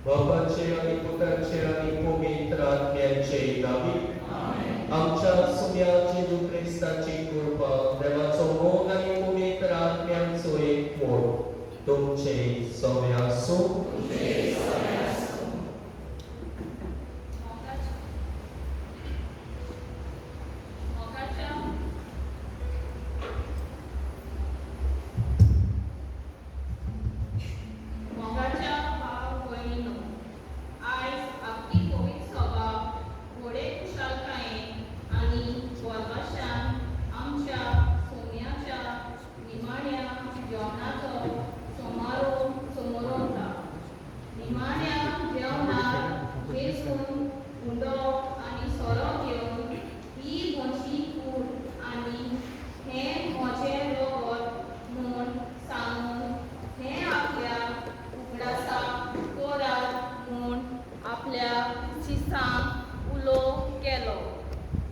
बापाचे आणि पुत्राचे आणि पवित्र आत्म्याचे नावे आमच्या सुम्या जेजू ख्रिस्ताची कृपा देवाचो मोग आणि पवित्र आत्म्याचो एक मोग तुमचे सगळे आसूं.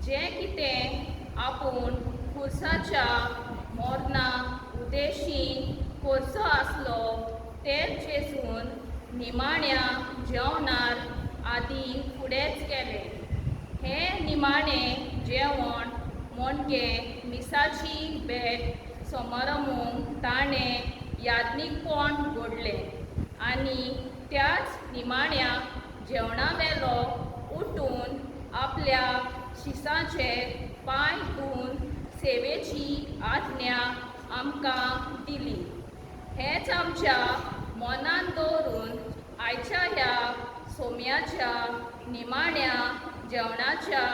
जे कितें आपूण खुर्साच्या मोरना उद्देशीन करचो आसलो तेच जेजून निमाण्या जेवणार आदी फुडेंच केलें. हें निमाणें जेवण म्हणजे मिसाची भेट समारंभूंक ताणें यादनीकपण घडलें आनी त्याच निमाण्या जेवणावेलो उठून आपल्या शिसाचे पांय धुवन सेवेची आज्ञा आमकां दिली. हेच आमच्या मनान दवरून आयच्या ह्या सोम्याच्या निमाण्या जेवणाच्या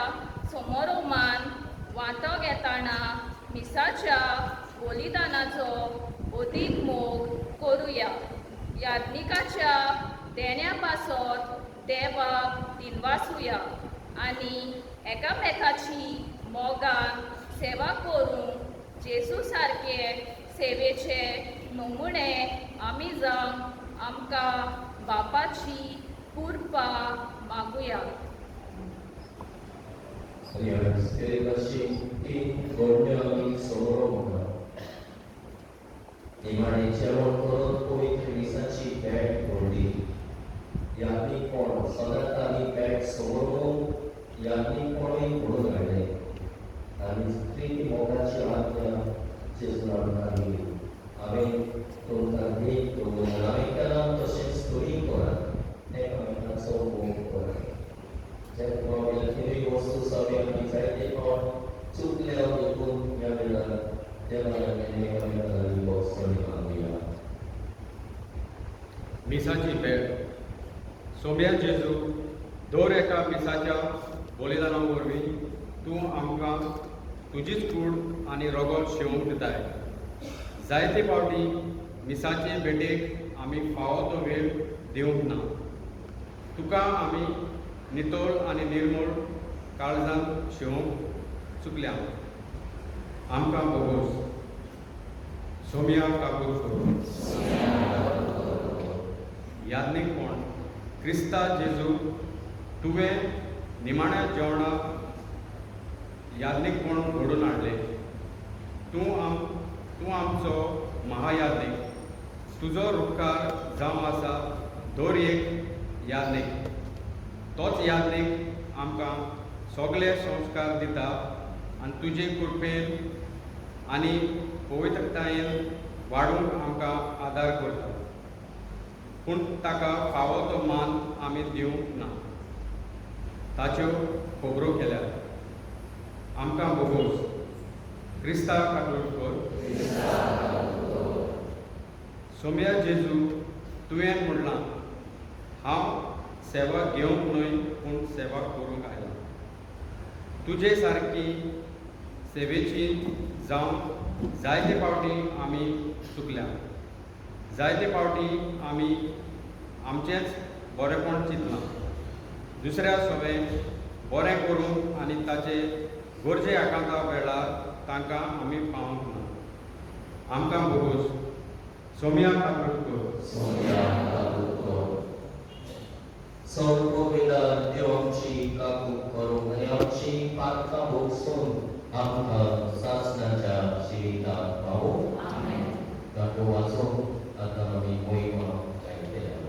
समारोहान वांटो घेताना मिसाच्या बलिदानाचो अदीक मोग करुया. याज्ञिकाच्या देण्या पासत देवाक दिनवासुया आनी एकामेकाची मोगान सेवा करूंक जेजू सारके सेवेचे नमुणे आमी जावन आमकां बापाची कृपा मागुया. निमाणे जेवण करून पवित्र मिसाची भेट घडली. याज्ञिकपण सदांच आनी भेट समोरून याज्ञिकपणूय घडोवन हाडलें आनी स्त्री मोगाची आज्ञा जेजून आमकां दिली. हांवें तुमकां नीट दवरून हांवें केलां तशेंच तुमी करात. एकामेकाचो मोग करात. जे प्रमाणे कितेंय वस्तू सगळे आमी जायते फावट चुकले देखून ह्या वेळार देवान एकामेकांनी वचून मागुया. मिसाची भेट. सोम्या जेजू दर एका मिसाच्या बलिदाना वरवीं तूं आमकां तुजीच कूड आनी रगत शिवूंक दिताय. जायते फावटी मिसाचे भेटेक आमी फावो तो वेळ दिवंक ना. तुका आमी नितोळ आनी निर्मळ काळजान शिवूंक चुकल्या. आमकां बोगोस. सोम्या काकूर याज्ञिकपण. क्रिस्ता जेजू तुवें निमाण्या जेवणाक याज्ञिकपण घडोवन हाडलें. तूं आमचो महायाज्ञिक. तुजो उपकार जावं आसा दर एक याज्ञिक. तोच याज्ञिक आमकां सगळे संस्कार दिता आनी तुजे कृपेन आनी पवित्रतायेन वाडूंक आमकां आदार करता. पूण ताका फावो तो मान आमी दिवंक ना. ताच्यो खबरो केल्यात. आमकां बोगोस. क्रिस्ता काकूर. सोम्या जेजू तुवें म्हणलां हांव सेवा घेवंक न्हय पूण सेवा करूंक आयलां. तुजे सारकी सेवेची जावन जायते फावटी आमी चुकल्या. जायते फावटी आमी आमचेंच बरेपण चिंतलां. दुसऱ्या सवें बरें करूंक आनी ताचे गरजे आकांता वेळार तांकां आमी पावूंक ना. आमकां भरोस Saumya काकुटकर Son powinna dziełamci kaku korunająci Patka Bóg Amka Sasnacia Sivita Pau. Amen. Kaku Wasung Atami Moima Kaitela.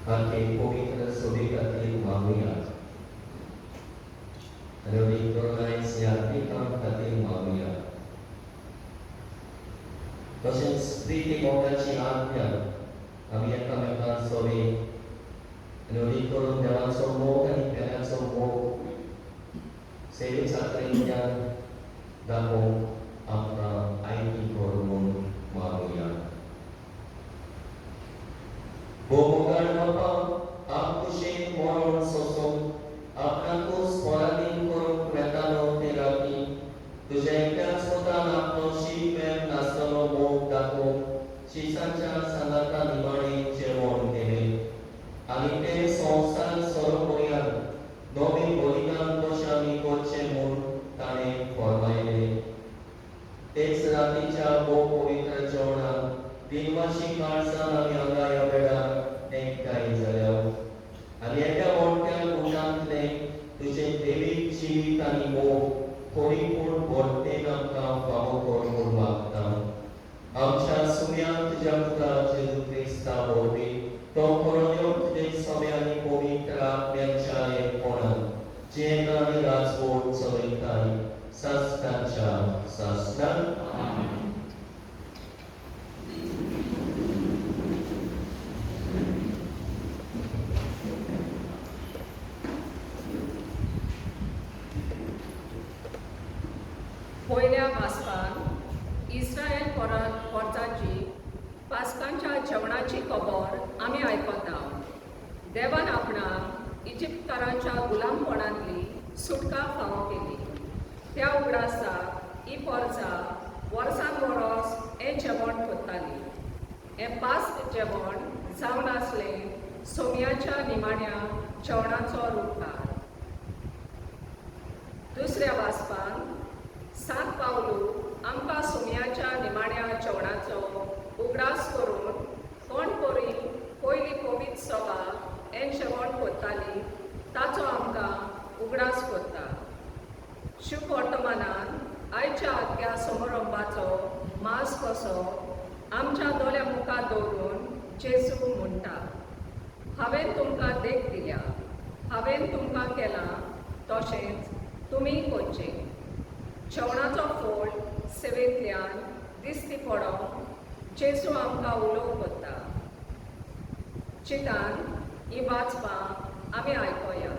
Aking pumitra subikat ing mamia. Ano dito na siya ikang kating mamia. Kasi spriti mo ka siya niya. Kami ang kami kan sobi. Ano dito rin dawan somo kan ikangan somo. Sebe sa kanya damo ang IT hormon mamia. Bomogan apa aku sih moron sosok aku sporadin korum kretano terapi tujaika sotan apno si pem nasono mo dako si sancha sanata nimani jemon kene anite sonsan soro koyan nomi bolikan doshami koche mun tane formaile tes rati cha bo povitra chona dinwashi karsa nami angaya beda उबी तो कोरोनियो तुझे समेआनी पवित्र आत्म्याच्या एकपणान जेवण आणि राजवट चलयताय सासनाच्या सासनान आमेन. पयल्या वाचपान Israel परजाची पास्कांच्या जेवणाची खबर आमी आयकता. देवान आपणाक इजिप्तकारांच्या गुलामपणांतली सुटका फावो केली. त्या उगडासाक ही परजा वर्सान वरोस हें जेवण करताली. हें पास्क जेवण जावन आसलें सोमयाच्या निमाण्या जेवणाचो रूपकार. दुसऱ्या वाचपान सांत पावलू आमकां सोमयाच्या निमाण्या जेवणाचो उगडास करून कोण परी पयली पवित्र सभा हें जेवण करताली ताचो आमकां उगडास करता. शुभ वर्तमानान आयच्या आख्या समारंभाचो मास कसो आमच्या दोळ्या मुखार दवरून जेजू म्हणटा, हांवें तुमकां देख दिल्या, हांवें तुमकां केलां तशेंच तुमी करचें. जेवणाचो फोड सेवेंतल्यान दिसती पडोवंक जेजू आमकां उलोव करता. चितान ही वाचपां आमी आयकोया.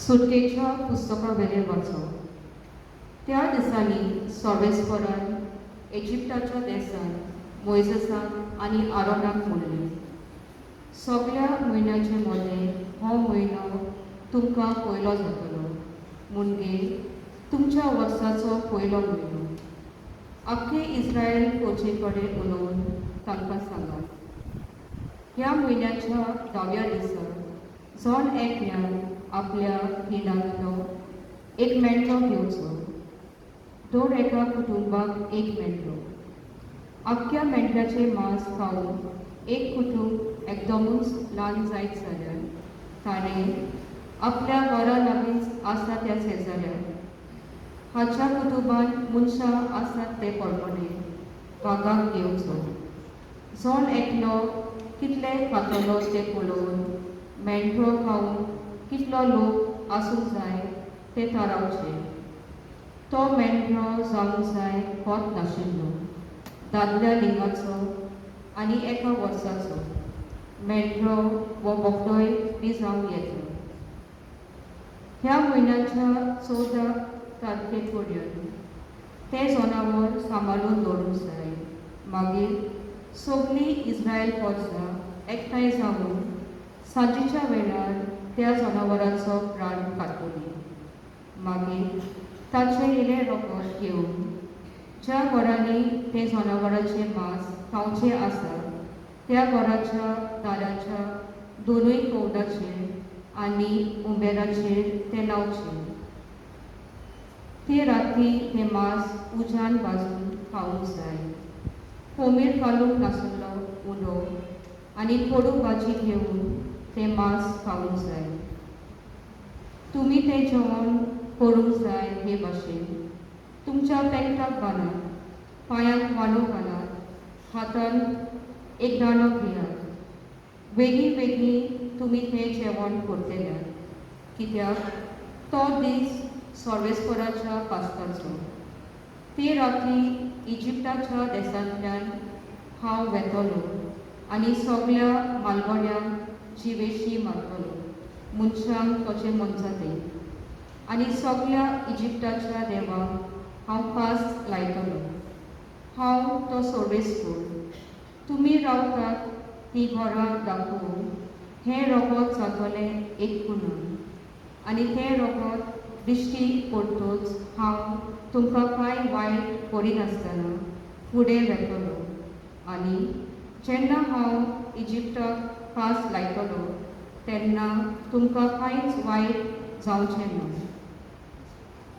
सुटकेच्या पुस्तका वेले वाचो. त्या दिसांनी सर्वेस्परान इजिप्ताच्या देसान मोइसेसाक आनी आरोनाक म्हणलें, सगळ्या म्हयन्याचे मदें हो म्हयनो तुमकां पयलो जातलो, म्हणजे तुमच्या वर्साचो पयलो म्हयनो. आख्खे इस्रायल कोचे कडेन उलोवन तांकां सांगात, ह्या म्हयन्याच्या 10व्या दिसा जण एकल्यान आपल्या हिणांतलो एक मेंढरो घेवचो. दर एका कुटुंबाक एक मेंढरो. आख्ख्या मेंढऱ्याचे मांस खावून एक कुटुंब एकदमूच ल्हान जायत जाल्यार ताणें आपल्या घरा लागींच आसा त्या शेजाऱ्याक, हाच्या कुटुंबान मनशां आसात ते परमणे भागाक घेवचो. जण एकलो कितले खातलो तें पळोवन मेंढरो खावून कितलो लोक आसूंक जाय तें थारावचें. तो मेंढरो जावंक जाय होच नाशिल्लो, दादल्या लिंगाचो आनी एका वर्साचो. मेंढरो वो बोकडोय बी जावंक येता. ह्या म्हयन्याच्या 14 तारखे पर्यंत तें जनावर सांबाळून दवरूंक जाय. मागीर सगळी इस्रायल परजा एकठांय जावन सांजेच्या वेळार त्या जनावराचो प्राण कातली. मागीर ताचें इलें रोगोट घेवन ज्या घरांनी ते जनावराचें मांस खावचें आसा त्या घराच्या दाराच्या दोनूय कवडाचेर आनी उंबेराचेर तें लावचें. ते राती तें मांस उज्यान भाजून खावंक जाय. कोमीर घालूंक नाशिल्लो उदो आनी कोडू भाजी घेवन तें मांस खावंक जाय. तुमी तें जेवण करूंक जाय हे भाशेन तुमच्या पेंटाक बांदात, पांयांक वालो घालात, हातान एक दाणो घेयात. वेगळी वेगळी तुमी तें जेवण करतल्यात, कित्याक तो दीस सर्वेस्पराच्या पास्काचो. ते राती इजिप्ताच्या देशांतल्यान हांव वेतलो आनी सगळ्या मालगड्यांक जिवेशी मारतलो, मनशांक कशें मनसा ते. आनी सगळ्या इजिप्ताच्या देवाक हांव पास लायतलो. हांव तो सर्वेस्पर. तुमी रावतात ती घरां दाखोवन हें रगत जातलें एक कुणान, आनी तें रगत दिश्टी पडटूच हांव तुमकां कांय वायट करिनासतना फुडें वेतलो. आनी जेन्ना हांव इजिप्ताक पास लायतलो तेन्ना तुमकां कांयच वायट जावचें ना.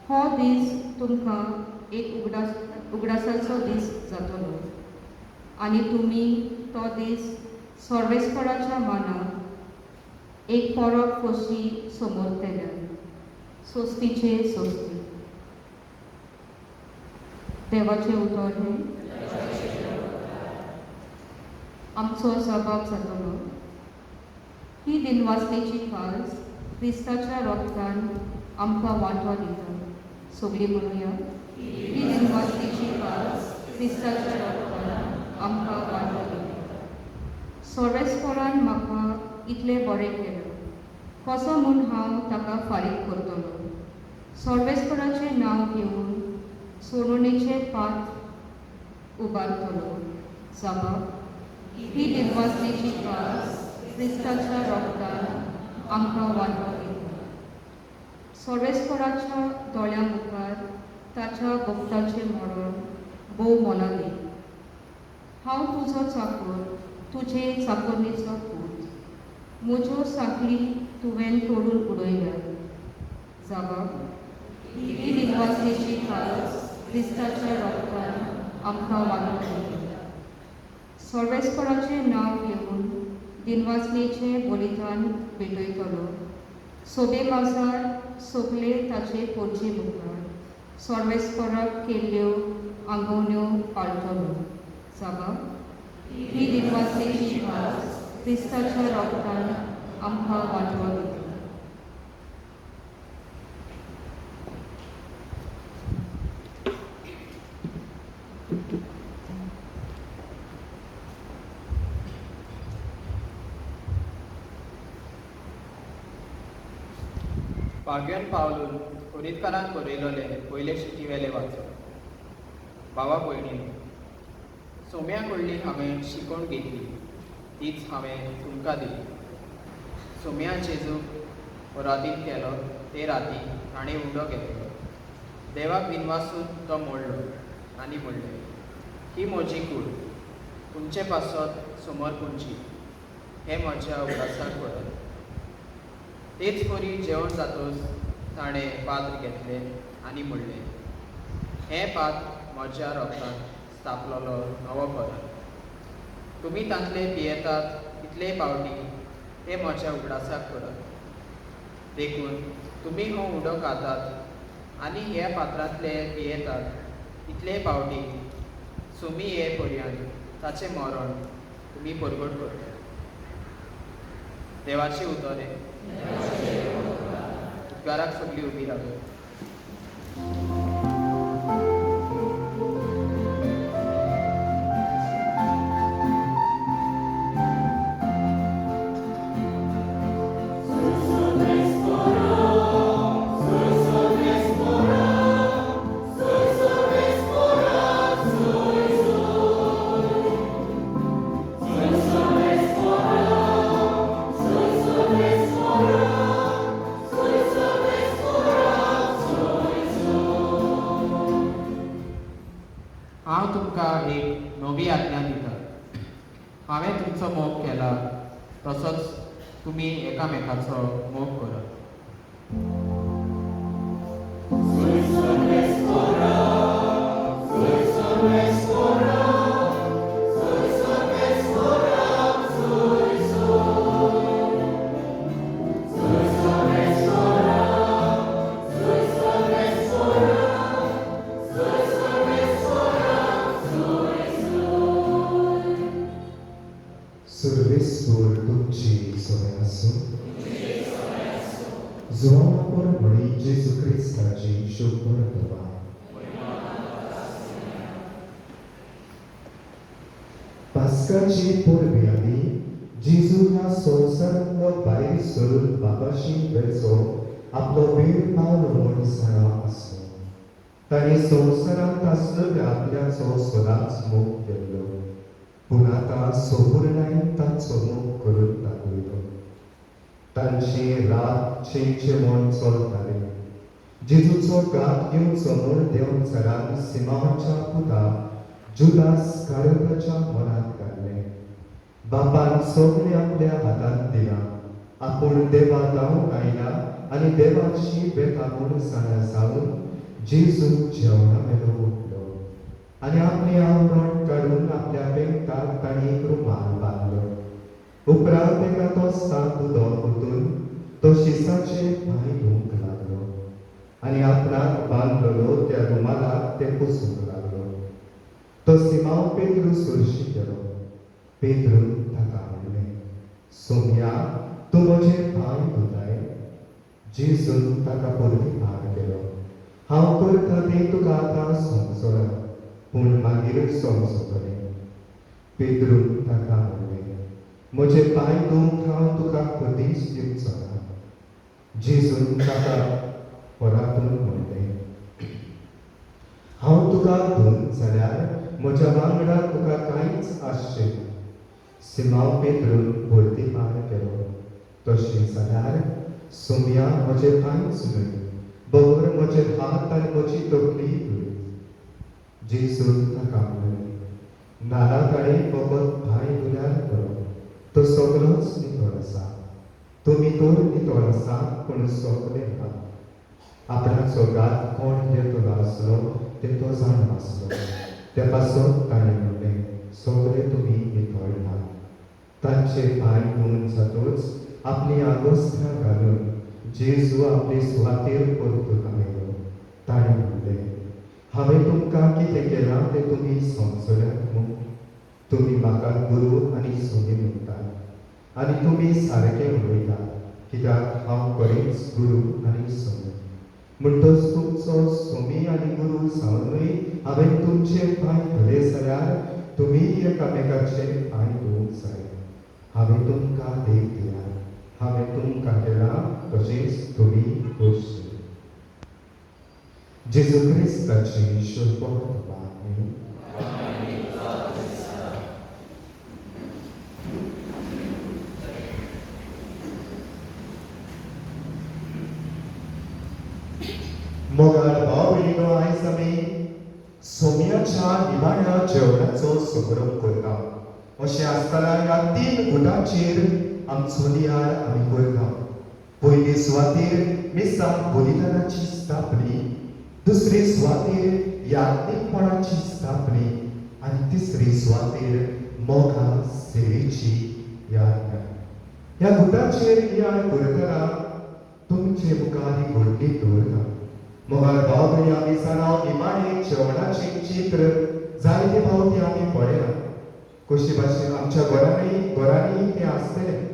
हो दीस तुमकां एक उगडासाचो दीस जातलो आनी तुमी तो दीस सर्वेस्पराच्या मानाक एक परब कशी समोरतल्यात. सोस्तीचे सोस्ती. देवाचें उतर हें आमचो जबाब जातलो. ही दिनवासनेची कास क्रिस्ताच्या रोगतान आमकां वांटो दिता. सगळीं म्हणुया. ही दिनवासनेची कास क्रिस्ताच्या रोगतान आमकां वांटो दिता. सर्वेस्परान म्हाका इतलें बरें केलें कसो म्हूण हांव ताका फारीक करतलो. सर्वेस्पराचें नांव घेवन सोडणेचे पात उबारतलो. जबाब. ही दिनवासनेची कास क्रिस्ताच्या रोगतान आमकां वांटो दिता. सर्वेस्पराच्या दोळ्यां मुखार ताच्या भक्ताचें मरण भोव मोलादीक. हांव तुजो चाकर, तुजे चाकरणेचो पूत. म्हज्यो सांखळी तुवें तोडून उडयल्यात. जबाब. ही दिनवासनेची कास क्रिस्ताच्या रोगतान आमकां वांटो दिता. सर्वेस्पराचें नांव घेवन दिनवासनेचें बलिदान भेटयतलो. सोबे माजार सगळे ताचे पोरचे मुखार सर्वेस्पराक केल्ल्यो आंगवण्यो पाळटलो. जबाब. ही दिनवासनेची कास क्रिस्ताच्या रोगतान आमकां वांटो दिता. पागेन पावलून कोरीतकारान बरयलोले पयले शिटीवेले वाचो. भावा भयणी, सोम्या कडली हांवें शिकवण घेतली तीच हांवें तुमकां दिली. सोम्या जेजूक रातीन केलो ते राती ताणें उडो घेतलो. देवाक विनवासून तो मोडलो आनी म्हणलें, ही म्हजी कूड, तुमचे पासत समोर पुंची, हें म्हज्या उगडासाक बरत. तेच परी जेवण जातोच ताणें पात्र घेतलें आनी म्हणलें, हें पात म्हज्या रोगतान स्थापलोलो नवो करार. तुमी तांतले पियेतात इतले फावटी ते म्हज्या उगडासाक करात. देखून तुमी हो उडो खातात आनी ह्या पात्रांतले पियेतात इतले फावटी सुमी ये पर्यंत ताचें मरण तुमी परगट करतात. देवाचें उतर हें. घराक सगळीं उबी रावतात. हांव तुमकां एक नवी आज्ञा दिता. हांवें तुमचो मोग केला तसोच तुमी एकामेकाचो मोग करात. Servisor tutti someasso, Zoana por mori Gesù Krista ci sciopportava. Pasca ci porviadi, Gesù na sonsaranno bai sul babashi verso aplovir paulon sara asso. Tani sonsaran tasl आपल्याचो सदांच मोग केल्लो. पूण आतां सोपुरणायेन तांचो मोग करून दाखयलो. तांची रात चेंचे म्हूण चलताले. जेजूचो गात घेवन समोर देंवन सरान सिमोनाच्या पुता जुदास कारियोताच्या मनांत घातलें. बापान सगळें आपल्या हातांत दिलां आपूण देवा जावन आयला आनी देवाची बेताबून साना जावन जेजू जेवणा मेलो उठलो आनी आपले आवरण काडून आपल्या पेंटाक ताणी एक रुमाल बांदलो उपरांत तेका तो साप उदक ओतून तो शिसाचे पांय धुवंक लागलो आनी आपणाक बांदलेलो त्या रुमालाक ते पुसूंक लागलो तो सिमांव पेद्रू सुरशी गेलो पेद्रून ताका म्हणलें सोम्या तूं म्हजे पांय धुताय जेजून ताका परती भार केलो हांव करता तें तुका आतां समजोना पूण मागीर समजतलें पेद्रून ताका म्हणलें म्हजे पांय धुवंक हांव तुका कधीच दिवचो ना जेजून ताका परातून म्हणलें हांव तुका धुवन जाल्यार म्हज्या वांगडा तुका कांयच आसचें ना सिमांव पेद्रून परती भार केलो तशें जाल्यार सोम्या म्हजे पांयच न्हय बगर म्हजे हात आनी म्हजी तकली धुय जेजून ताका म्हणलें नाला ताणें फकत पांय धुल्यार पुरो तो सगळोच नितळ आसा तुमी तर नितळ आसा पूण सगळे ना आपणाचो गात कोण घेतलो आसलो ते तो जाणो आसलो त्या पासून ताणें म्हणलें सगळे तुमी नितळ ना तांचे पांय धुवन जातूच आपली आगोस्तां घालून जेजू आपले सुवातेर परतून आयलो ताणें म्हणलें हांवें तुमकां कितें केलां तें तुमी समजल्यात न्हू तुमी म्हाका गुरू आनी सोमी म्हणटात आनी तुमी सारकें उलयतात कित्याक हांव खरेंच गुरू आनी सोमी म्हणटच तुमचो सोमी आनी गुरू जावनूय हांवें तुमचे पांय धुले जाल्यार तुमी एकामेकाचे पांय धुवंक जाय हांवें तुमकां देख दिला हांवें तुमकां केलां तशेंच तुमी करचें जेजू क्रिस्ताची शुभ मोगाळ भाव भयणीनो आयज आमी सोम्याच्या निमाण्या जेवणाचो समारंभ करता अशें आसतना ह्या 3 गुटांचेर आमचो नियाळ आमी करता पयली सुवातेर मिसांग बलिदानाची स्थापनी दुसरी सुवातेर याज्ञिकपणाची स्थापनी आनी तिसरी सुवातेर मोगाळ सेवेची याज्ञा ह्या गुटांचेर नियाळ करतना तुमचे मुखार ही घडणी दवरता मोगाळ भाव भयणी आमी जाणाव निमाणे जेवणाचें चित्र जायते फावटी आमी पळयला कशे भाशेन आमच्या घरांनी तें आसतलें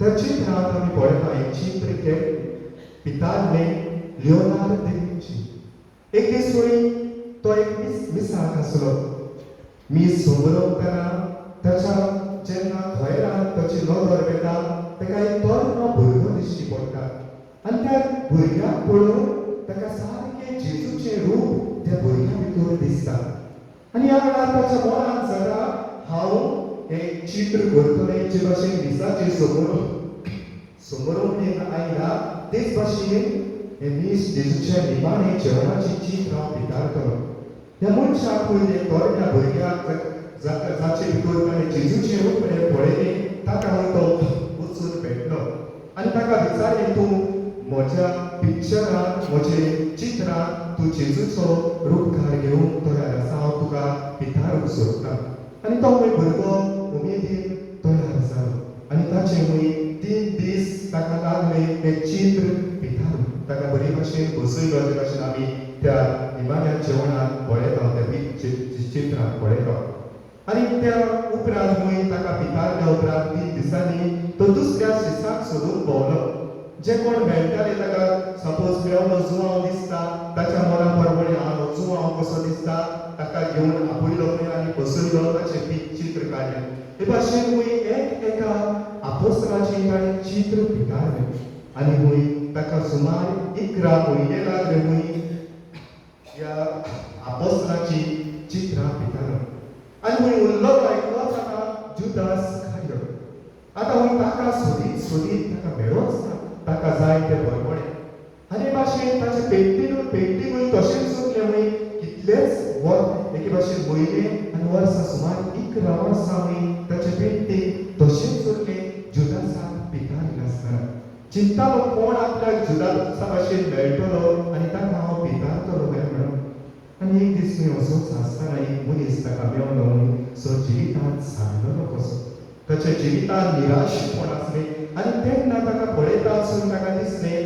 त्या चित्रांत आमी पळयता एक चित्र केल्लें पितारले लिओनार्दो दा विंची एक दीस तो एक मिसाक आसलो मीस समोरतना ताच्या जेन्ना घरांत ताची नदर वेता ताका एक तरणो भुरगो दिश्टी पडटा आनी त्या भुरग्याक पळोवन ताका सारकें जेजूचें रूप त्या भुरग्या भितर दिसता आनी ह्या वेळार ताच्या मनांत जाता हांव हें चित्र करतलें जे भाशेन मिसाचें समोरून आयला तेच भाशेन हें मीस जेजूच्या निमाणे जेवणाचें चित्र हांव पितारतलो ह्या मनशाक पयलें तरण्या भुरग्याक जाचे भितर ताणें जेजूचें रूप पळयलें ताका तो वचून भेटलो आनी ताका विचारलें तूं म्हज्या पिक्चरांत म्हजे चित्रांत तूं जेजूचो रूपकार घेवंक तयार आसा हांव तुका पितारूंक सोदता आनी तो भुरगो उमेदीन तयार जालो आनी ताचे 3 दीस ताका लागले तें चित्र पितारूंक ताका बरे भाशेन बसयलो जे भाशेन आमी त्या निमाण्या जेवणांत पळयता त्या चित्रांत पळयता आनी त्या उपरांत ताका पितारल्या उपरांत 3 दिसांनी तो दुसऱ्या शिसाक सोदून भोंवलो जे कोण मेळटाले ताका सपोज मेळलो जुवांव दिसता ताच्या मना परमणे हांव जुवांव कसो दिसता ताका घेवन आपयलो आनी बसयलो ताचें चित्र काडलें हे भाशेन एका आपोस्तलाचें ताणें चित्र पितारलें आनी ताका सुमार 11 म्हयने लागले ह्या आपोस्तलाची चित्रां पितारप आनी उरलो एकलो ताका जुदास खायो आतां ताका सोदीत ताका मेळोच ना ताका जाय ते बरोबरें आनी भाशेन ताचे पेंटींगूय तशेंच उरलें कितलेच एके भाशेन म्हयने आनी वर्सां सुमार 11 वर्सां ताचें पेंटींग तशेंच उरलें जुदासाक पितारलें आसता चिंतालो कोण आपल्याक जुदासा भाशेन मेळटलो आनी ताका हांव पितारतलो काय म्हणून. आनी एक दीस मी असोच आसतना एक मनीस ताका मेळून सो जिवितांत सांडलो कसो. ताच्या जिवितांत निराशपण आसलें आनी तेन्ना ताका पळयता आसून ताका दिसलें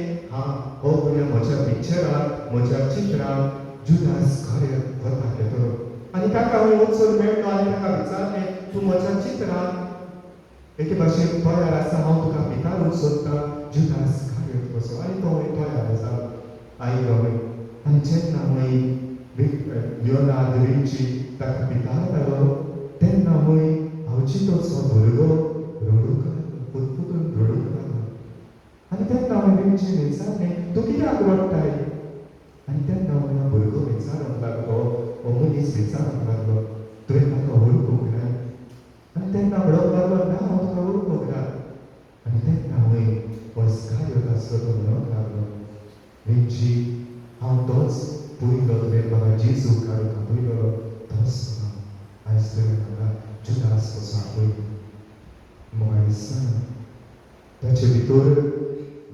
हो भुरग्या म्हज्या पिक्चरांत म्हज्या चित्रांत जुदास खरें वता घेतलो. आनी ताका हांवें वचून मेळ्ळो आनी ताका विचारलें तूं म्हज्या चित्रांत एके भाशेन तयार आसा हांव तुका पितारूंक सोदतां जुदास खरें कसो. आनी तो तयार आसा आयलो. आनी जेन्ना लिओनार्दो दा विंची ताका पितारतालो तेन्ना हांव चिंतोसो भुरगो रडूंक लागलो, पुतपुतून रडूंक लागलो. आनी तेन्ना हांवें विंचीन विचारलें तूं कित्याक रडटाय. आनी तेन्ना हांवें भुरगो विचारूंक लागलो, हो मनीस विचारूंक लागलो तुवें म्हाका वळखूंक ना. आनी तेन्ना म्हणूंक लागलो ना हांव तुका वळखूंक ना. आनी तेन्ना हांवें अस्कार्यो आसलो तो म्हणूंक लागलो विंची हांव तोच पयलो तुवें म्हाका जेजूक काडूंक आपयलो तोच हांव आयज तुवें म्हाका जुदास कसो आपयलो. म्हाका दिसना ताचे भितर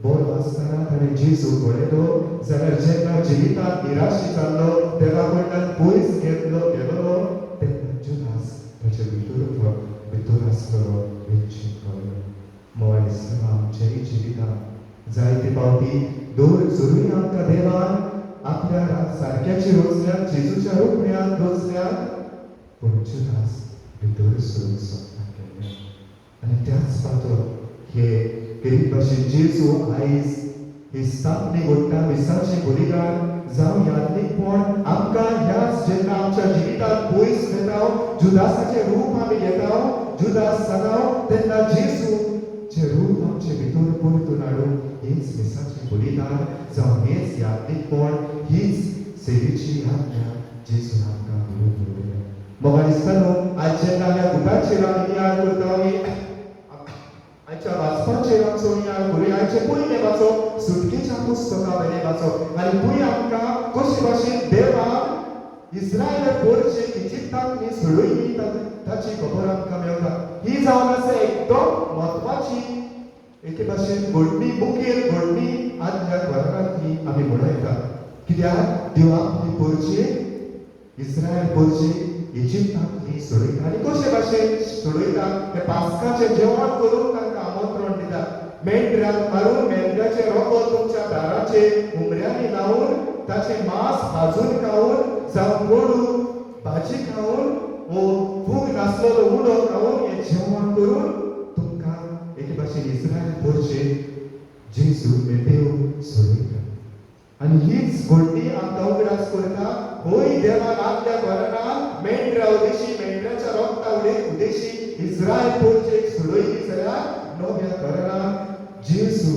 बरो आसतना ताणें जेजूक पळयलो जाल्यार जेन्ना जिवितांत निराशी जाल्लो तेन्ना कडल्यान पयस गेलो तेन्ना जुदास ताचे भितर आसलो विंची कळ्ळो. म्हाका दिसना आमच्याय जिवितांत जायते फावटी जरूय आमकां देवान आपल्या सारक्याची रोचल्यात जेजूच्या रुपण्यात रोचल्यात पूण जुदास भितर सरूंक सोदना केल्ले. आनी त्याच पात्र हे गरीब भाशेन जेजू आयज ही स्थापनी घडटा मिसाचें बलिदान जावं यादनीकपण आमकां ह्याच जेन्ना आमच्या जिवितांत पयस घेता जुदासाचें रूप आमी घेता जुदास जाता तेन्ना जेजूचें रूप आमचे भितर परतून हाडून हीच मिसाचें बलिदान जावं हेच यादनीकपण हीच सेवेची आज्ञा जेजून आमकां दिवन दवरल्या. म्हाका दिसता न्हू आज जेन्ना ह्या गुटाचेर आमी नियाळ करता आयच्या वाचपाचेर आमचो नियाळ करूया. आयचे पयले वाचो सुटकेच्या पुस्तकां वयले वाचो आनी थंय आमकां कशे भाशेन देवान इस्रायल पोरचे इजिप्तांतली सोडयली ताची खबर आमकां मेळटा. ही जावन आसा एकदम म्हत्वाची एके भाशेन घडणी मुखेल घडणी आदल्या गोंयांतली आमी म्हणूं येता. कित्याक देव आपली पोरचे इस्रायल पोरचे इजिप्तांतली सोडयता आनी कशे भाशेन सोडयता ते पास्काचें जेवण करून तांकां आमंत्रण दिता. मेंढऱ्याक मारून मेंढऱ्याचें रोगो तुमच्या दाराचेर उमऱ्यांनी लावन ताचें मांस भाजून खावन जावं कोडू भाजी खावन वो फूग नासलेलो उडो खावन हें जेवण करून तुमकां एके भाशेन इस्रायल पोरचे जेजू देव सोडयता. आनी हीच घडणी आमकां उगडास करता. होय देवान आपल्या घरांत मेंढऱ्या उदेशी मेंढऱ्याच्या रोगता उदेशी इस्रायल पोरचेक सोडयली जाल्यार नव्या घरांत जेजू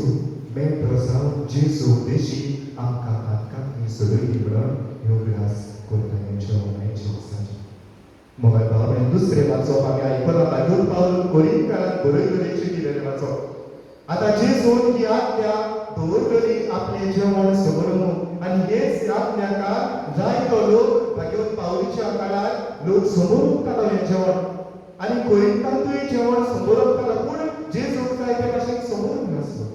मेंढरो जावन जेजू उदेशी आमकां कातकातली सोडयली म्हणून उगडास करता हेंच्या वर्साची. मोबायल भावान दुसरे वाचप आमी आयकलां बायबल पावल कोरिंथकारांत बरयलेली चिठी वाचप. आतां जेजून ही आज्ञा दवरलेली आपलें जेवण समोरून आनी हेच आज्ञाका जायतो लोक भाग्यवत पावलीच्या काळार लोक समोरुंकतालो हें जेवण आनी कोरिंथांतूय जेवण समोरुंकतालो पूण जेजूक जाय ते भाशेन समोरूंक नासलो.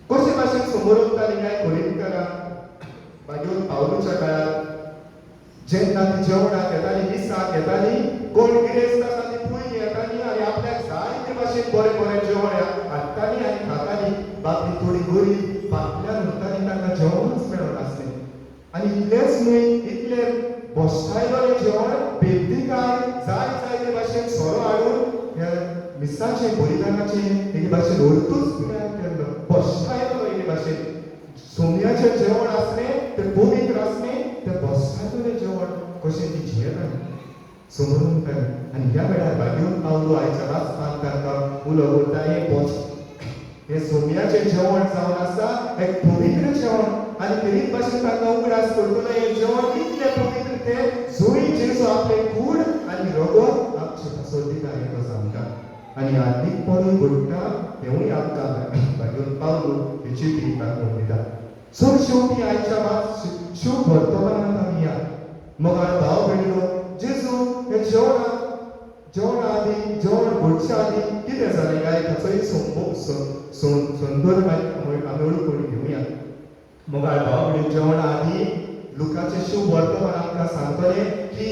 कशे भाशेन समोरुंकतालीं काय कोरिंथकारां भाग्यवत पावलीच्या काळार जेन्ना ती जेवणाक येतालीं मिसाक येतालीं कोण गिरेस्त आसा ती पयलीं येतालीं आनी आपल्याक जाय ते भाशेन बरें बरें जेवण हाडटालीं आनी खातालीं. बाकी थोडी गरीब फाटल्यान उरतालीं तांकां जेवणूच मेळनासलें. आनी इतलेंच न्हय इतलें बसतायलोलें जेवण बेबदीकाय जाय ते भाशेन सोरो हाडून ह्या मिसाचें बलिदानाचें एके भाशेन अर्तूच तयार केल्लो बसतायलो एके भाशेन. सोमयाचें जेवण आसलें तें पवित्र आसलें तें बसतायलोलें जेवण कशें ती जियेतालीं समोरुंकतालीं. आनी ह्या वेळार भाग्यवत पावलो आयच्या वाचपाक तांकां उलो करता हें सोमयाचें जेवण जावन आसा एक पवित्र जेवण आनी तेच भाशेन तांकां उगडास करतलो हें जेवण इतलें पवित्र तें जंय जेजू आपलें खूण आनी रगत आमचे पासत दिता हें तो सांगता. आनी आत्मीकपणूय घडटा हेंवूय आमकां भाग्यवत पावलो ही चिठी दाखोवन दिता. सो शेवटी आयच्या शुभ वर्तमानांत आमी या मोगाळ भाव भयणीनो जेजू हें जेवणा आदी जेवण घडच्या आदी कितें जालें काय ताचोय संदर्भ हळूहळू करून घेऊया. मोगाळ भाव भयणी जेवणा आधी लुकाचे शुभ वर्तमान आमकां सांगतले की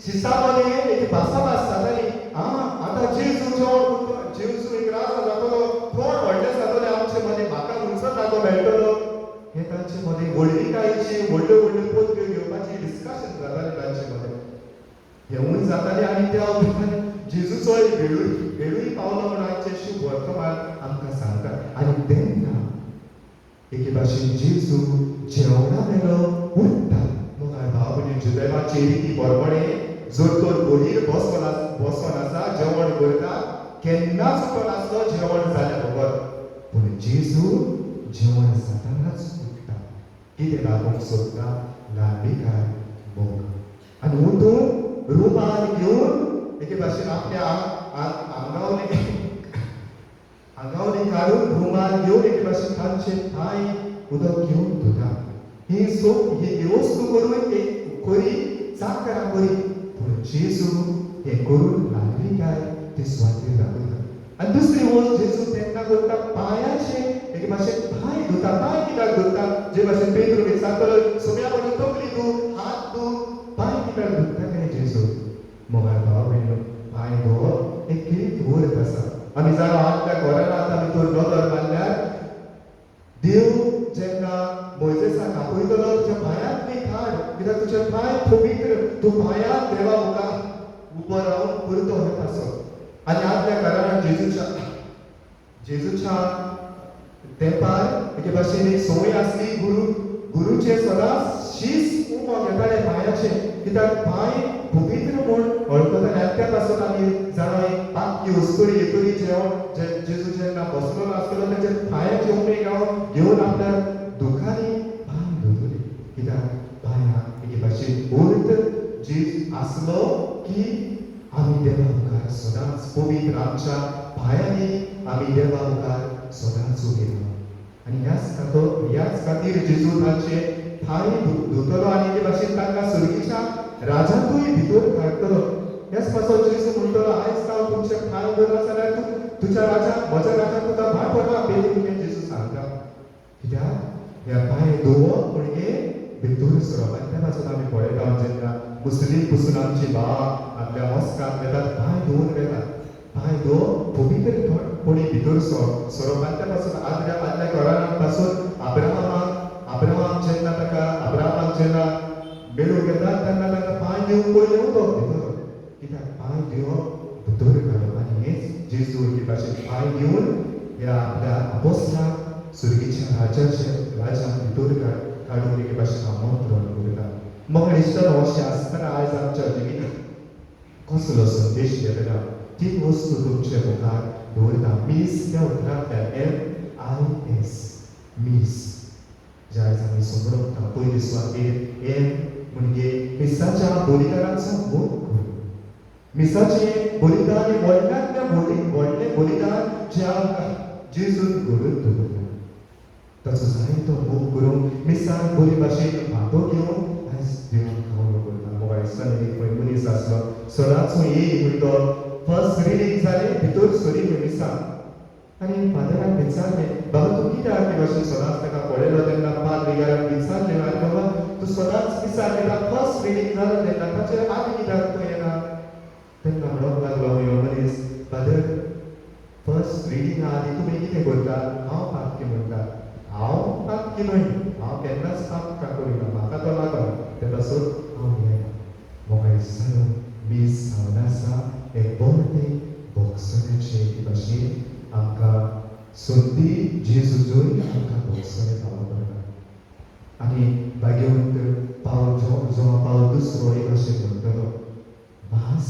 शिसामध्ये एक भासाभास जाताली. आता जेजू जेवण जेजू एक राज जातलो, कोण व्हडले जातले आमचे मध्ये म्हाका खंयचो जागो मेळटलो हे तांचे मध्ये व्हडली कांयची व्हडल्यो व्हडल्यो पोतयो घेवपाची डिस्कशन जाताले तांचे मध्ये. हेवूय जाताले आनी त्या उपरांत जेजूचो वेळूय पावलो म्हणून आमचे शुभ वर्तमान आमकां सांगता. आनी तेन्ना एके भाशेन जेजू जेवणा वेलो उठता. मोगाळ भाव भयणी जुदेवाची रिती बरोबरे जर तर बोलीर बसोन आसा जेवण करता केन्नाच उठोन आसलो जेवण जाल्या बरोबर, पूण जेजू जेवण जातानाच उठता. कितें लागूंक सोदता? लांबीकार मोग. आनी उठून रुमाल घेवन एके भाशेन आपल्या आंगावली काडून रुमाल घेवन एके भाशेन तांचे पांय उदक घेवन धुता. ही वस्तू करून एक कोरी चाकरा कोरी, पूण जेजू हे करून लागली काय ते स्वाती दाखयता. आनी दुसरी वस्त जेजू तेन्ना करता पांयाचे एके भाशेन पांय धुता. पांय कित्याक धुता? जे भाशेन पेद्रू सांगतलो सगळ्या बरोबर तकली धू, हात धू, पांय कित्याक धुता काय जेजू? मोगाळ भाव भयणो, पांय धुवप एक किरीत वर्त आसा. आमी जाणा आपल्या घरांत आतां भितर दोतोर बांदल्यार देव जेन्ना मोइजेसाक आपयतलो तुज्या पांयांत नी काड, कित्याक तुजे पांय पवित्र, तूं पांयांत देवा मुखार उबो रावन परतो येतासो. आनी आपल्या घरांत जेजूच्या तेंपार एके भाशेन एक संवय आसली, गुरूचे सदांच शीस उमो घेताले पांयाचे, कित्याक पांय पवित्र म्हूण वळखताले. त्या पासून आमी जाणा एक पांचकी वस्तुरी येतरी जेजू जेन्ना बसलो आसतलो तेजे पांयाचे उमे घेवन आपल्या दुखांनी पांय धुतले. कित्याक पांयांक एके भाशेन अर्थ जीव आसलो की आमी देवा मुखार सदांच पवित्र, आमच्या पांयांनी आमी देवा मुखार सदांच उबे रावप. आनी ह्याच खातीर जेजू तांचे पांय धुतलो आनी एके भाशेन तांकां सर्गीच्या राजांतूय भितर घालतलो. ह्याच पासून जेजू म्हणटलो आयज हांव तुमचे पांय धुला जाल्यार तुज्या राजाक म्हज्या राजाक तुका भाट पडना बेगीन जेजू सांगता. कित्याक ह्या पांय धुवप म्हणजे भितर सरप. आनी त्या पासून आमी पळयता जेन्ना मुस्लीम पसून आमची भाव आपल्या मस्काक येतात पांय धुवन घेतात. पांय धुवप पवित्रपणी भितर सरप. आनी त्या पासून आदल्या घरान पासून अब्राहाम जेन्ना ताका अब्राहामाक जेन्ना मेळूंक येता तेन्ना ताका पांय दिवंक पयलें उदक भितर. कित्याक पांय दिवप भितर घालप. आनी हेच जेजू एके भाशेन पांय दिवन ह्या आपल्या आपोस्ताक सुर्गीच्या राजाक भितर काडून एके भाशेन आमंत्रण करता. म्हाका दिसता अशें आसतना आयज आमच्या जिवितांत कसलो संदेश घेतला ती वस्तू तुमचे मुखार दवरता. मीस त्या उतरांतल्यान MIS मीस जे आयज आमी समजता. पयली सुवातेर एम म्हणजे मिसाच्या बलिदानाचो मोग करून. मिसाचें बलिदान हें व्हडल्यांतलें व्हडलें बलिदान जें आमकां जेजून घडोवन दवरता. ताचो जायतो मोग करून मिसाक बरे भाशेन भातो घेवन आयज देवाक खावलो करता. मोबायल दिसताना एक मनीस आसलो सदांचो येय म्हणटो फर्स्ट रिडींग जालें भितर सरी मिसाक. आनी फादराक विचारलें बाबा तूं कित्याक हे भाशेन सदांच ताका पळयलो तेन्ना पाद्रिगाराक विचारलें आनी बाबा तूं सदांच मिसाक येता फर्स्ट रिडींग जालो तेन्ना ताचेर आमी कित्याक तूं येना? तेन्ना म्हणूंक लागलो हो मनीस फादर फर्स्ट रिडींगा आदी तुमी कितें करता? हांव पातकी म्हणटा. हांव पातकी न्हय, हांव केन्नाच पाप करिना, म्हाका तो नाका. ते पासून हांव येना. म्हाका दिसता मीस जावन आसा एक बरें भोगसण्याचे भाशेन आमकां संदी जेजूजूय आमकां भोगसणे फावो करता. आनी भाग्यवंत पावल पावल दुसरो एक अशें म्हणटलो मास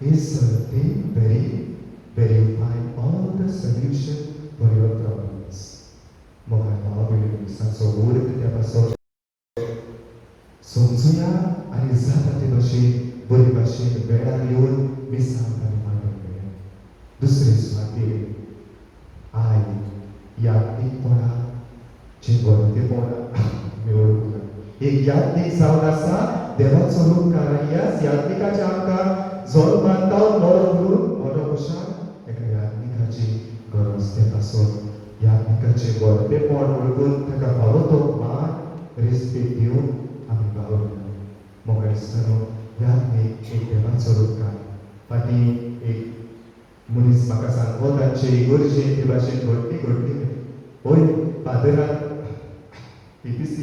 is the thing where you find all the solution for your problems. Moga पावल मिसाचो वोर्ड त्या पासून समजुया आनी जाता ते भाशेन बरे भाशेन वेळार येवन मिसा आमकां मांडून मेळ्ळें. दुसरे सुवातेर आय याज्ञिकपणाचे बरोतेपण मेळूंक ना. एक याज्ञिक जावन आसा देवाचो उपकार आनी ह्याच याज्ञिकाचे आमकां जोर बांदता मोरो करून मोरो कशाक एका याज्ञिकाची गरज. ते पासून याज्ञिकाचे व्हडलेपण वळखून ताका फावो तो मान रिस्पेद दिवन आमी वावरता. मोगा दिसता याज्ञीक एक देवाचो रूप काय. फाटीं एक मनीस म्हाका सांगो तांचे इगोर्जेन ते भाशेन घडली वय फादरान PPC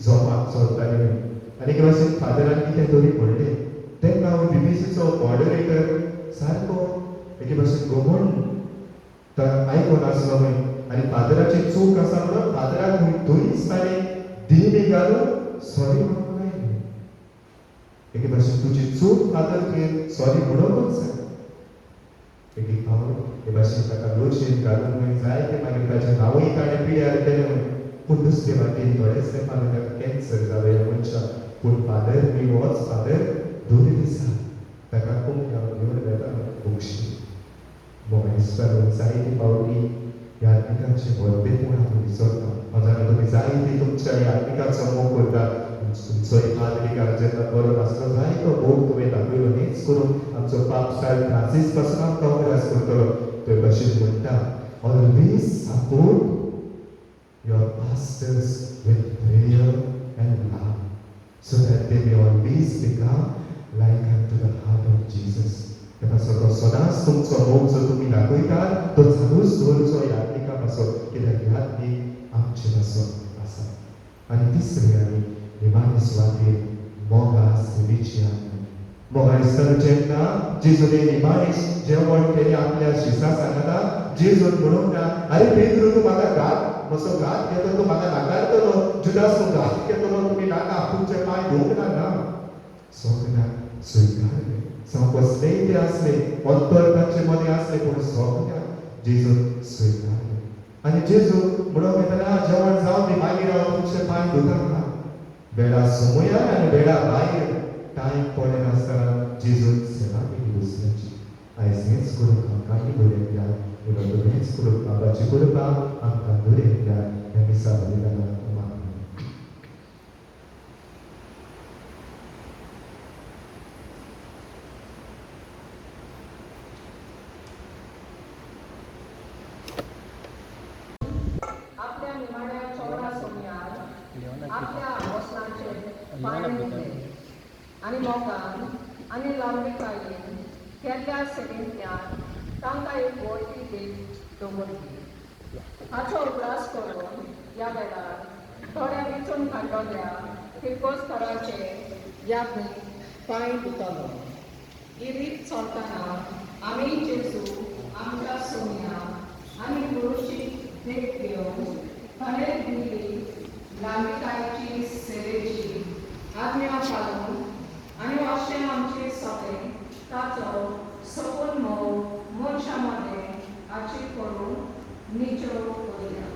जॉबाक सोदताले आनी हे भाशेन फादरान कितें तरी पडलें. तेन्ना हांव BBCचो मॉडरेटर सारको एके भाशेन घुमून आयकोन आसलो खंय आनी फादराची चूक आसा म्हणून फादराक थंयच ताणें दिमी घालून सॉरी म्हणून लायलें. एके भाशेन तुजी चूक फादर तुवें सॉरी म्हणूनच जाय. एक फावट हे भाशेन ताका लोशेन घालून जायते मागीर ताचें नांवूय ताणें पिड्यार केलें. पूण दुसरे वाटेन थोडेच तेंपान ताका कॅन्सर जालो ह्या मनशाक. पूण फादर बी होच फादर दोन दिसां ताका कुंकळां घेवन वेता भोगशी. मोगा दिसता जायते फावटी याज्ञिकाचें व्हडलेपण आमी विसरता. हांव तुमी जायते तुमच्या याज्ञिकाचो मोग करता. तुमचो याज्ञिकार जेन्ना बरो नासलो जायतो मोग तुवें दाखयलो. हेच करून आमचो पाप सायब फ्रांसीस पासून आमकां अभ्यास करतलो. ते भाशेन म्हणटा always support your pastors with prayer and love, so that they may always become like unto the heart of Jesus. तो सदांच तुमचो मोग जो तुमी दाखयतात तो चालूच दवरचो याज्ञिका पासो, कित्याक याज्ञीक आमचे पासत आसा. आनी तिसरी आनी निमाणे सुवातेर मोगा सेवेची आज्ञा. मोगा दिसता जेन्ना जेजून निमाणे जेवण केलें आपल्या शिसा सांगता जेजून म्हणूंक ना अरे पेद्रू तूं म्हाका घात म्हजो घात घेतलो तूं म्हाका नाकारतलो. जुदास तूं घात घेतलो तुमी नाका तुमचे पांय धुवंक ना. सगळ्यांक स्विकारले. सामको कसलेय ते आसले अंतर तांचे मदें आसले पूण सगळ्यांक जेजून स्विकारले. आनी जेजू म्हणून येताना जेवण जावन दी मागीर हांव तुमचे पांय धुता. बेडा समयार आनी बेडा भायर टायम पडले नासतना जेजून सेवा केली दुसऱ्याची. आयज हेच करून आमकां बरें द्या. उलट हेच करून बाबाची कृपा आमकां बरें द्या. हे मिसा बलिदानाक आपल्या निमाण्या चौदा सोमयार आपल्या वसनांचे पांय धुले आनी मोगान आनी लावणीकायेन केल्ल्या सेवेंतल्यान तांकां एक व्हडली भेट दवरली. हाचो उगडास करून ह्या वेळार थोड्या वेंचून काडलेल्या किर्गोस्कराचे याज्ञीक पांय धुतलो. ही रीत चलतना आमी जेजू आमच्या सोमयार आनी गुरुची भेट घेवन थंडेर दिल्ली लावणीकायेची सेवेची आज्ञा पाळून आनी अशें आमचे सगळें ताचो सपून मोग मनशा मदें आची करून निचो करूया.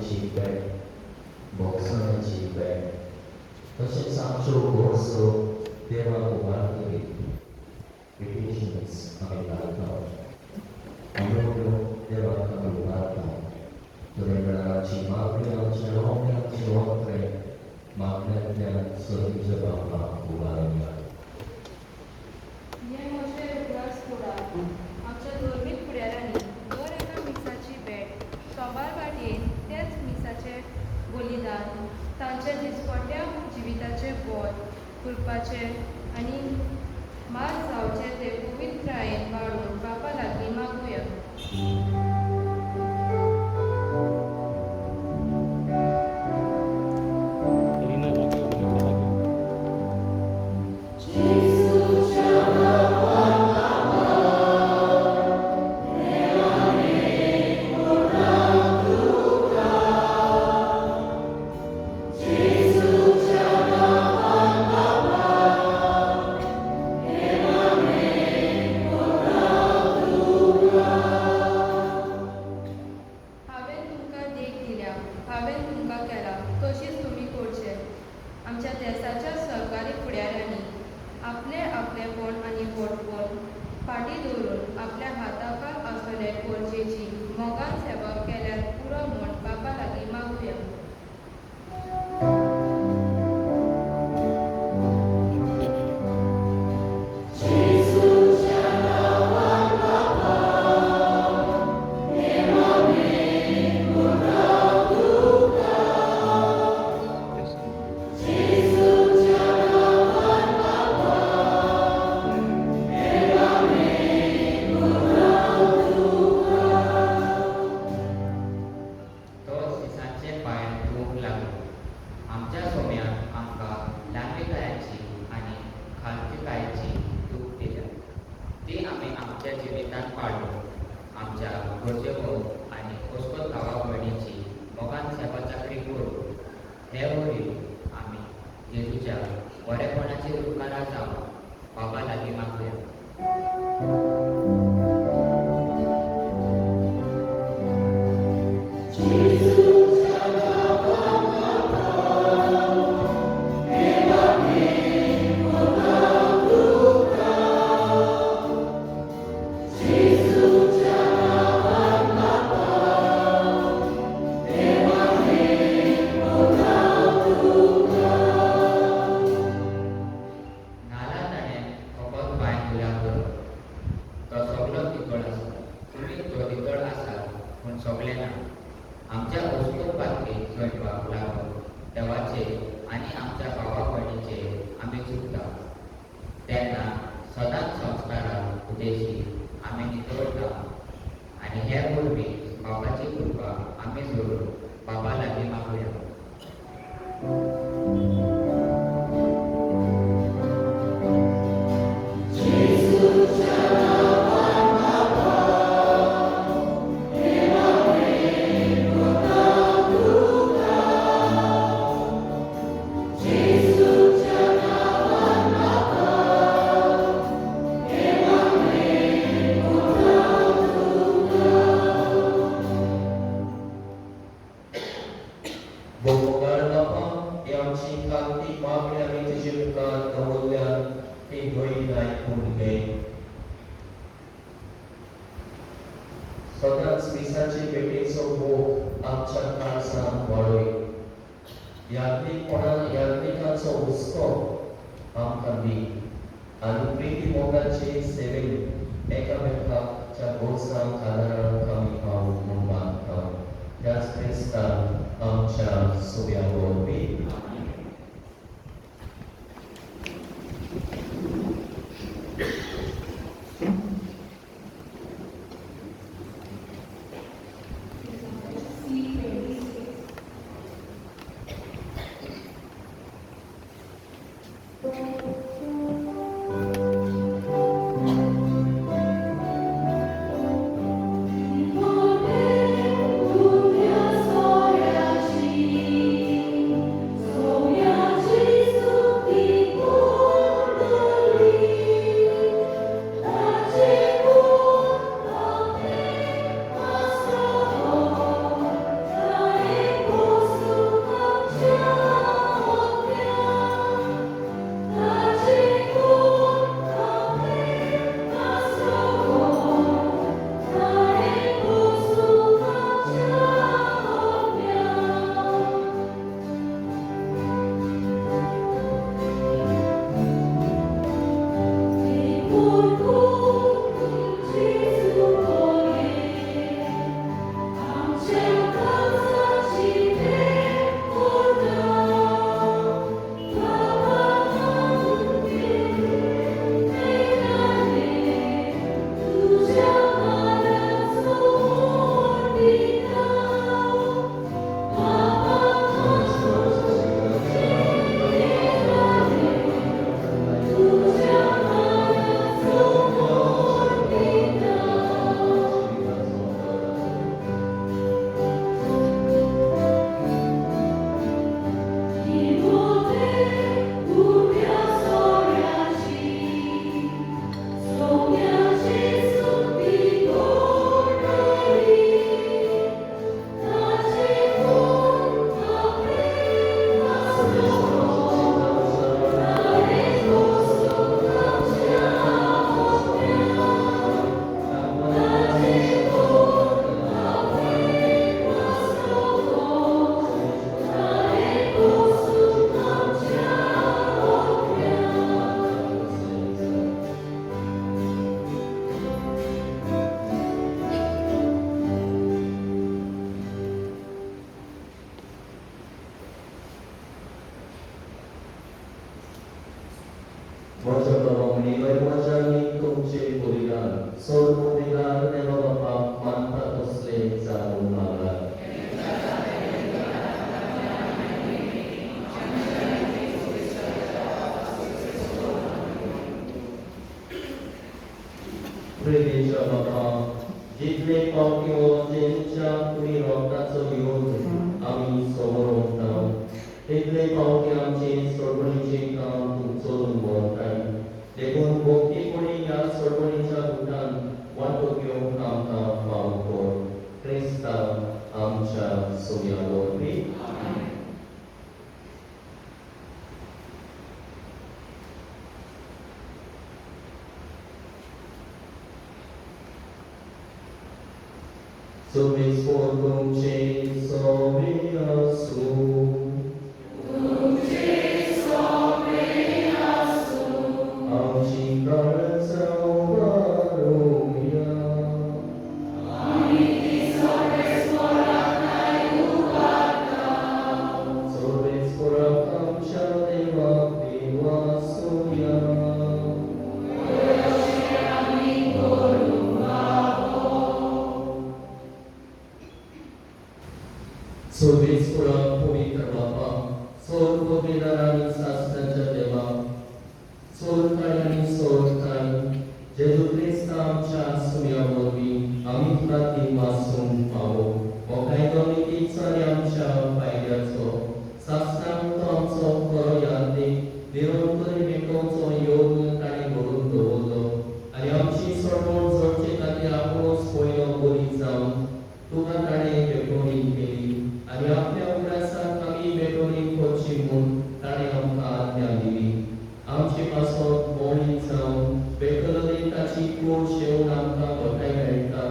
कामेची बॅट बॉक्सरांची बॅट तशेंच आमच्यो गोरसो देवाक उबारतली पिटिशन्स आमी घालता आमच्यो देवाक आमी उबारता तुरेंगणाची मागणी आमच्या रोवण्यांची वखरे मागण्यांतल्यान सतीच्या बापाक उबारल्या हे मोठे उगडास फोडा आमच्या धर्मीक फुडाऱ्यांनी दर एका मिसाची भेट सोबार वाटयेन तेच मिसाचे बलिदान तांचे दिसपट्ट्या जिविताचे बोध करपाचे आनी मार जावचे ते पवित्रायेन वाडून बापा लागीं मागुया. हांवें तुमकां देख दिल्या हांवें तुमकां केला तशीच तुमी करचे. आमच्या देशाच्या सरकारी फुडाऱ्यांनी आपले आपलेपण आनी बोटपण फाटीं दवरून आपल्या हाताकार आसलेले गरजेची मोगान सेवा केल्यार पुरो म्हूण बापा लागीं मागुया. तो सिसांचे पांय धुवूंक लागलो. आमच्या सोम्यान आमकां लांबेकायाची आनी खालतीकायेची दूख दिल्या. ती आमी आमच्या जिवितांत पाळू. आमच्या गरजे पळोवन आनी अशको भावा भयणीची मोगान सेवा चाकरी करू. हे वरील आमी जेजूच्या बरेपणाची उपकारा जावन बाबा लागीं मागुया. नाला ताणें फकत पांय धुला करून तो सगलो तिकड आसा. तुमी तो तिकड आसात पूण सगळे ना. आमच्या वस्तू पातळी स्वयंपाक लागून देवाचे आनी आमच्या भावा भयणीचे आमी चुकता. तेन्ना सदांच संस्काराक उदेशी आमी नितळटा आनी हे वरवीं बाबाची कृपा आमी जोडून बाबा लागीं मागुया. Bomogar Bapa yang singkati maafnya itu juga kemuliaan hingga naik pulgai. Saudara misaci beti sobo amca kansa waloi. Yakni kan so usko amkandi. Anu priti mogaci sevil eka mereka cabosam kadaran kami kau membangkau. Dan Kristan amca subiawobi. So 먼저 어머니의 원장이 동시에 보리라 솔보리라 네로바파 만타토스레 자로마라 프레디자 바파 지트레 파우티오 제누차 프리로 따소리오 아미 소모로타오 Hidle paukiam chin sorboni chin kam tumsolun bontai. Dekun bokti puri ya sorboni cha butan wanto kyong kam kam paukor. Krista amcha soya borbi. Sobe sportum chin sobe asu. Sorbis pulang pumi terbapa, sol kobidarani sastra dewa, sol kayani sol kai, Jesu Krista cha sumya bobi, amit prati masum pao, okai doni pizza yamcha paidyaso, sastra mutamso koroyante, virontoni mekonso yogu kani borun dodo, ayamchi sorbon zorche kati apos poyo borizam, tuga kane bekoni keli, आणि आपल्या उरासा कमी बेटोनी कोचिमून ताणे आमकां आज्ञा दिली आमचे पासत बोळी जावन बेकलले ताची कूड शेवून आमकां घोटाय मेळटा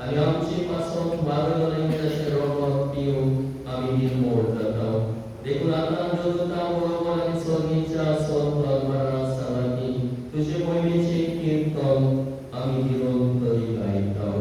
आनी आमचे पासत मारलेले तशें रगत पिवन आमी निर्मोळ जाता देखून आतां जोजुता बरोबर आनी स्वर्गीच्या सोन भगवाना सांगा की तुजे मोहिमेचे कीर्तन आमी निरंतरी गायता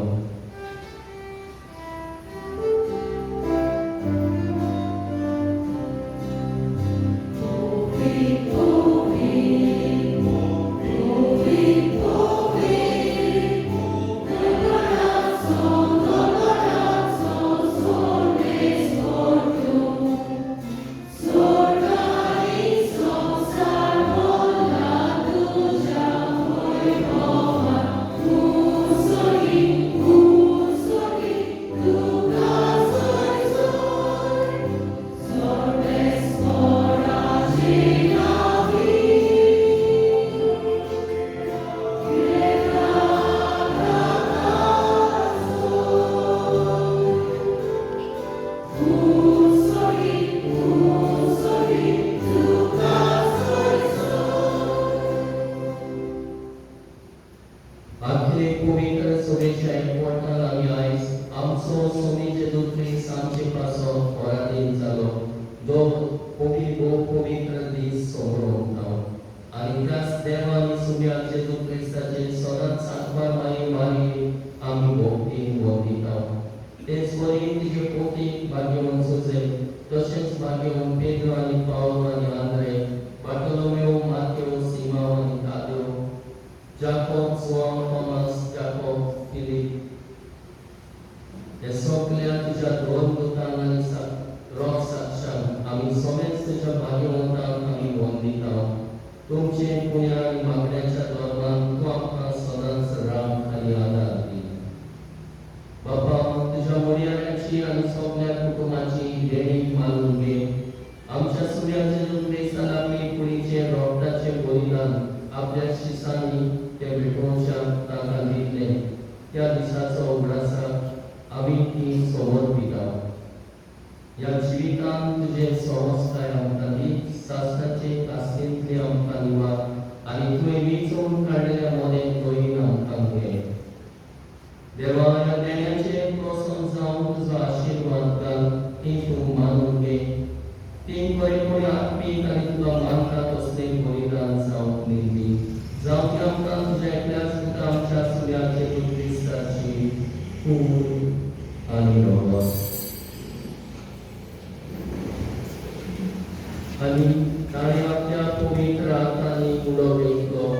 आनी ताणें आपल्या पवित्र हातांनी उडोवलो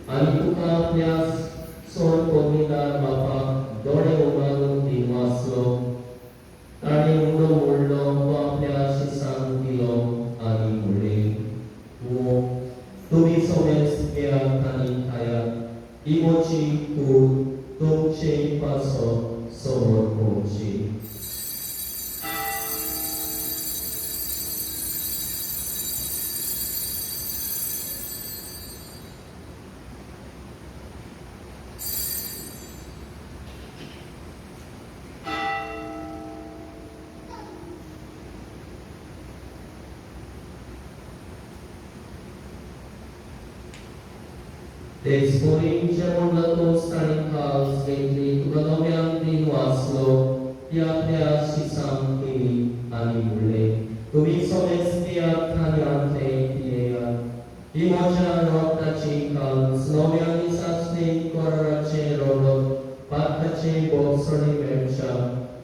आनी तुका आपल्या सोड पवित्रार बापाक दोळे उबारून दिन वाचलो ताणें उडो मोडलो तो आपल्या शिसांक दिलो आनी म्हणलें वो तुमी सगळेच घेयात आनी खायात ही म्हजी कूड तुमचे पासो समोर पळोवची तेच पोरीं जेवण जातोच ताणें खास घेतली तुका दोगांक दिन वाचलो ती आपल्या शिसांक केली आनी म्हणलें तुमी सगळेच पियात आनी पियेयात ही म्हज्या रगताची कांस नव्या दिसाचे कराराचे रगत पातकाचे बोगसणे मेळच्या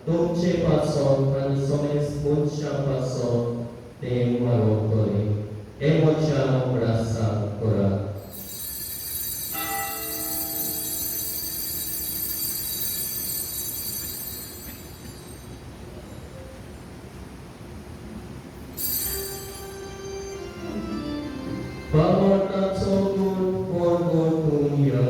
तुमचे पासत आनी सगळेच मनशा पासत तें वारो करे हे म्हज्या वांगडा करात Pamataso kun porgotunya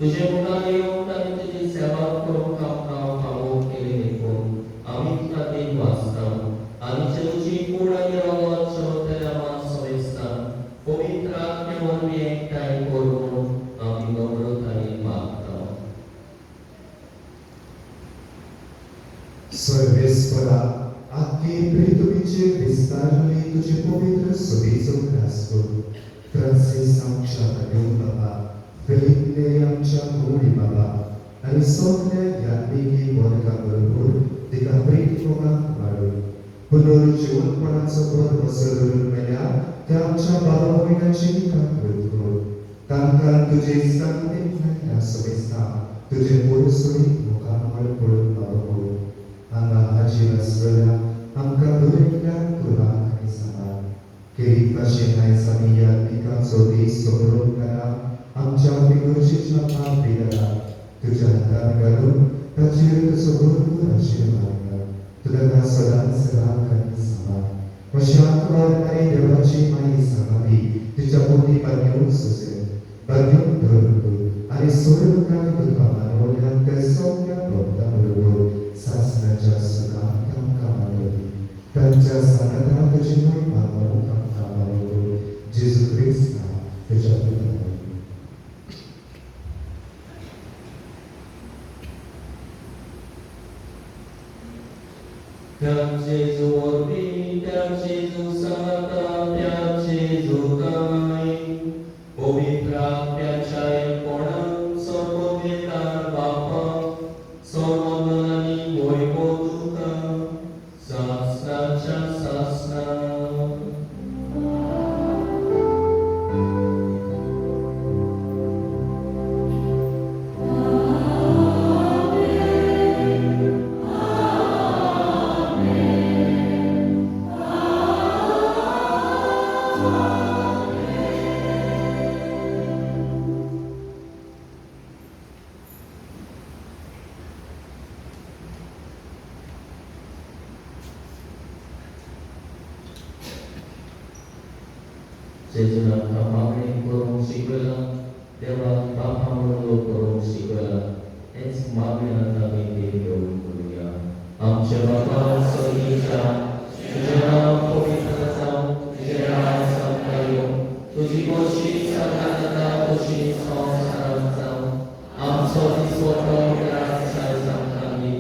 तुझे मुखार येऊन आणि तुझी सेवा करून आमकां फावो केले देखून आमी तुका दिन वाचता आनी तुजी कूड आनी रगत चवथेल्या मात सवेस्ता पवित्र आत्म्या वरवीं एकठांय करून आमी नम्रतायेन मागता सर्वेस्परा आख्खे पृथ्वीचेर विस्तारले तुजे पवित्र सभेचो ग्रास कर फ्रांसीस आमच्या देव बाबा Felipe आमच्या गोडी बाबा आणि सगळ्या यात्रेकी वर्गा बरोबर तिका प्रेमोगाक वाडून पुनरुज्जीवनपणाचो बर बसर धरून मेल्या त्या आमच्या बाबा भयणाची काकूट कर तांकां तुजे सांगते सवेस्ता तुझे पोरसोळी मुखामळ पळोवन बाबा हांगा हाजीर आसलेल्या आमकां दरेकल्याक तुला आनी सांबाळ केरी भाशेन आयज आमी यात्रिकांचो दीस समोरून करा आमच्या विगर्जेच्या पाप पिडा तुझ्या हातान घालून ताचेर तुजो भरपूर आशीर्वाद घाल तुका सदांच राख आनी सांबाळ अशें आत्मारी देवाची माई सांगावी तुज्या पोटी बांदून सुसे बांदून धर आनी स्वर्गान तुका मानवल्या त्या सगळ्या भक्तां बरोबर सासणाच्या सुखांत आमकां मानवली तांच्या सानांत तुजी महिमा मानूंक आमकां मानवली जेजू ख्रिस्त तुज्या पुता त्या जेजू वरवीं त्या जेजू सांगता त्या जेजू काय पवित्र आत्म्याच्या एकपणान सर्ववेदार बापाक सर्वमन आनी वैभव तुका सासणाच्या सासणा जेजून आमकां मागणी करूंक शिकयला देवाक बापा म्हणून करूंक शिकयला हेच मागणी आतां आमी देव घेवन करुया आमचे बापा स्वर्गीच्या तुजें नांव पवित्र जावं तुजें राज आमकां येवं तुजी खोशी सदां जाता तशी संवसारांत जावं आमचो दिसवटो आज आमकां दी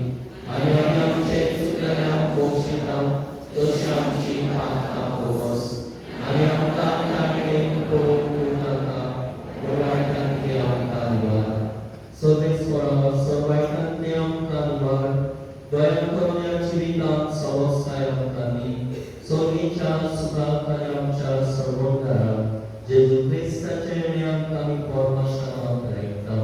आनी आमी आमचे सुखाक आनी आमच्या सर्वोद्दाराक जेजू क्रिस्ताचे नियम आमी परमेश्वराक आयकता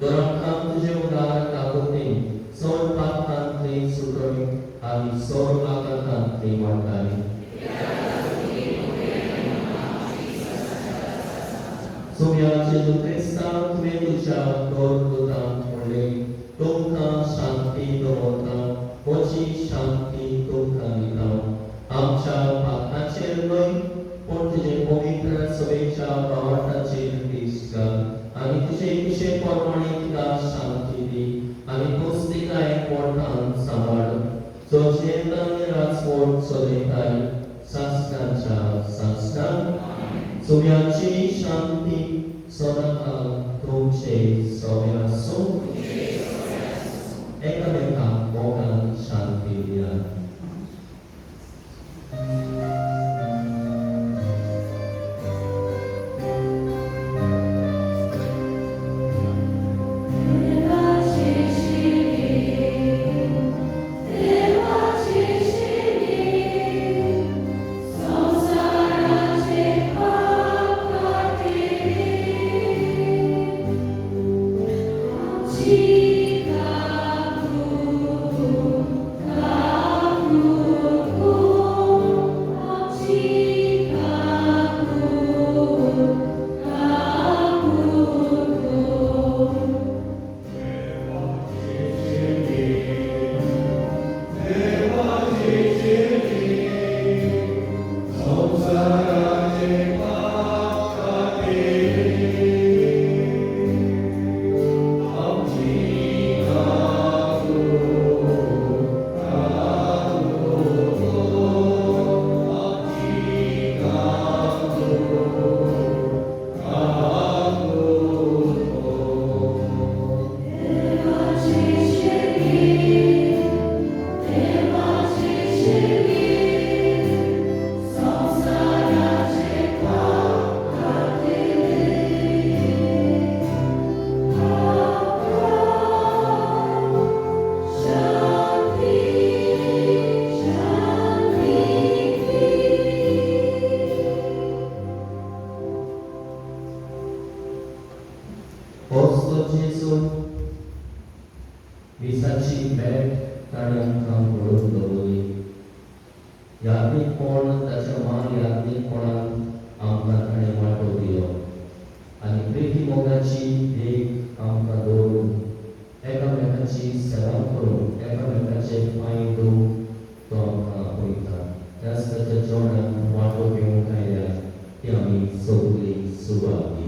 दोरांकाम तुजे उदार काकुतीन सोड पातकांतली सुटोय आनी सोड आकांतली वाटाली सोम्या जेजू क्रिस्ता तुवें तुज्या दोरदूतांक म्हणले तुमकां शांती दवरता म्हजी शांती तुमकां दिता आमच्या पातकाचेर न्हय पूण तुजे पवित्र सभेच्या गांवठाचेर दिश्ट घाल आनी तुजे कुशे प्रमाणे तिका शांती दी आनी पुस्तिकाय पोटान सांबाळ जो चेतन राजवट चलयताय शास्त्रांच्या शास्त्रां सोम्याची शांती सदांकाल तुमचे सगळ्या आसूं एकामेकांक मोगान शांती दियात विसाची बॅग ताणें घडोवन दवरली यादीकपण ताच्या मान यादीकपणान आमकां ताणें वांटो दिलो आनी प्रिती मोगाची देख आमकां दवरून एकामेकाची सेवा करून एकामेकाचे पांय धुवन तो आमकां आपयता त्याच ताच्या जेवणाक वांटो घेवंक आयल्या ती आमी सगळीं सुवात दी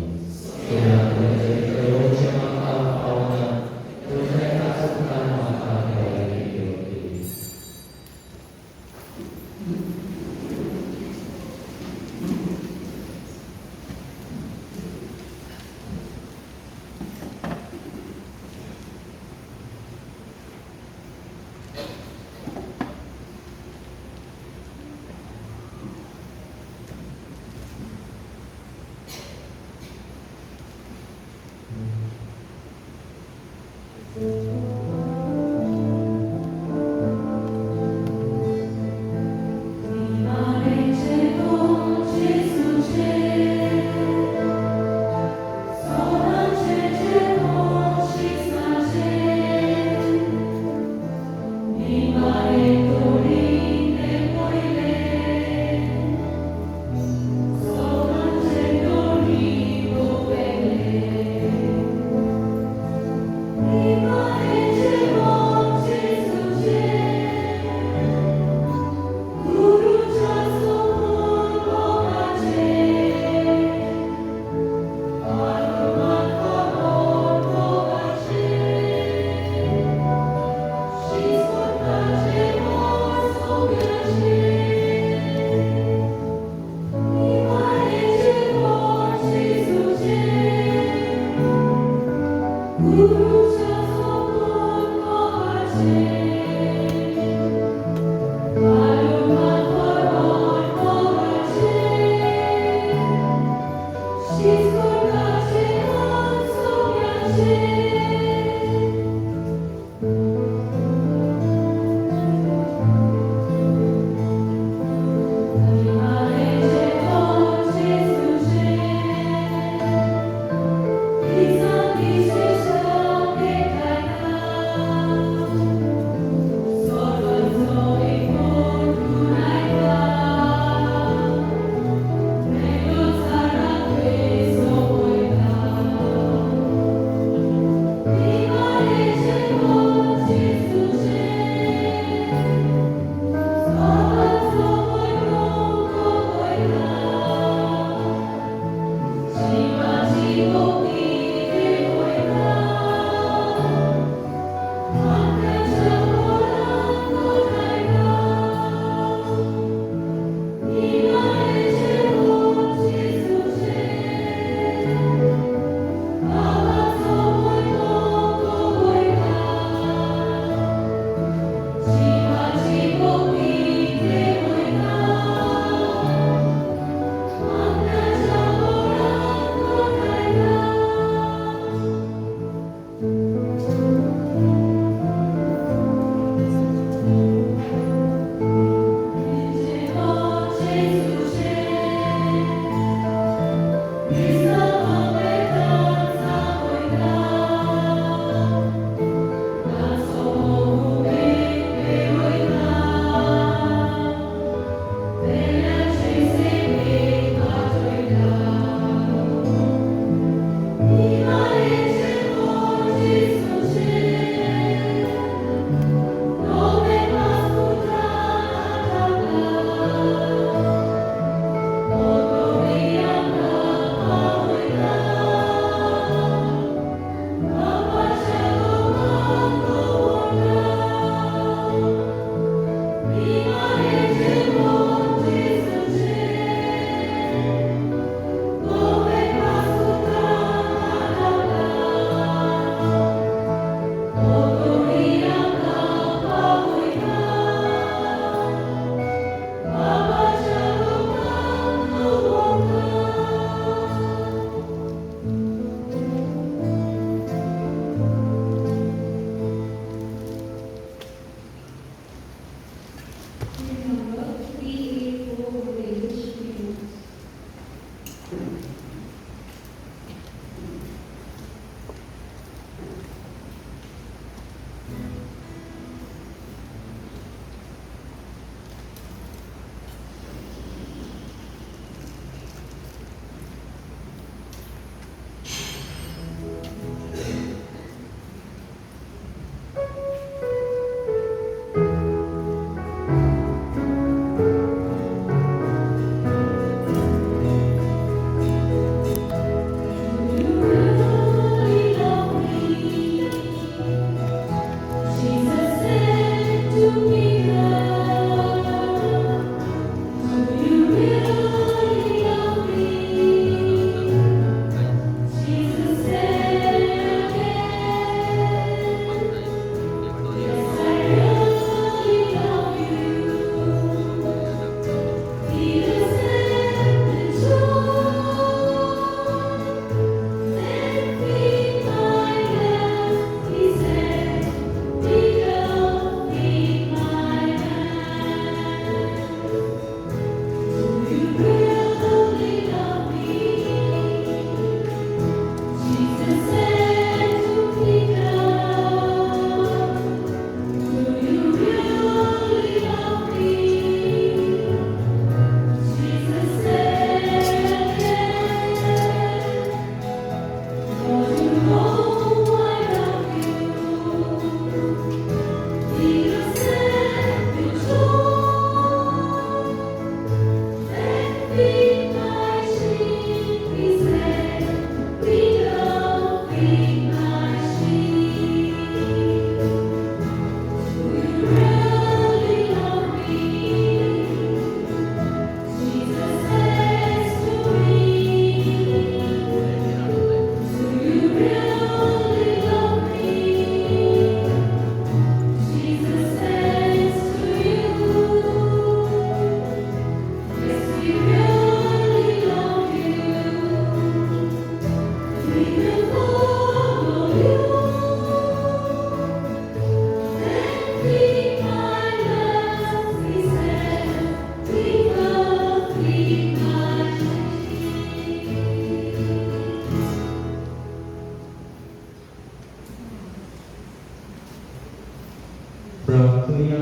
प्रार्थना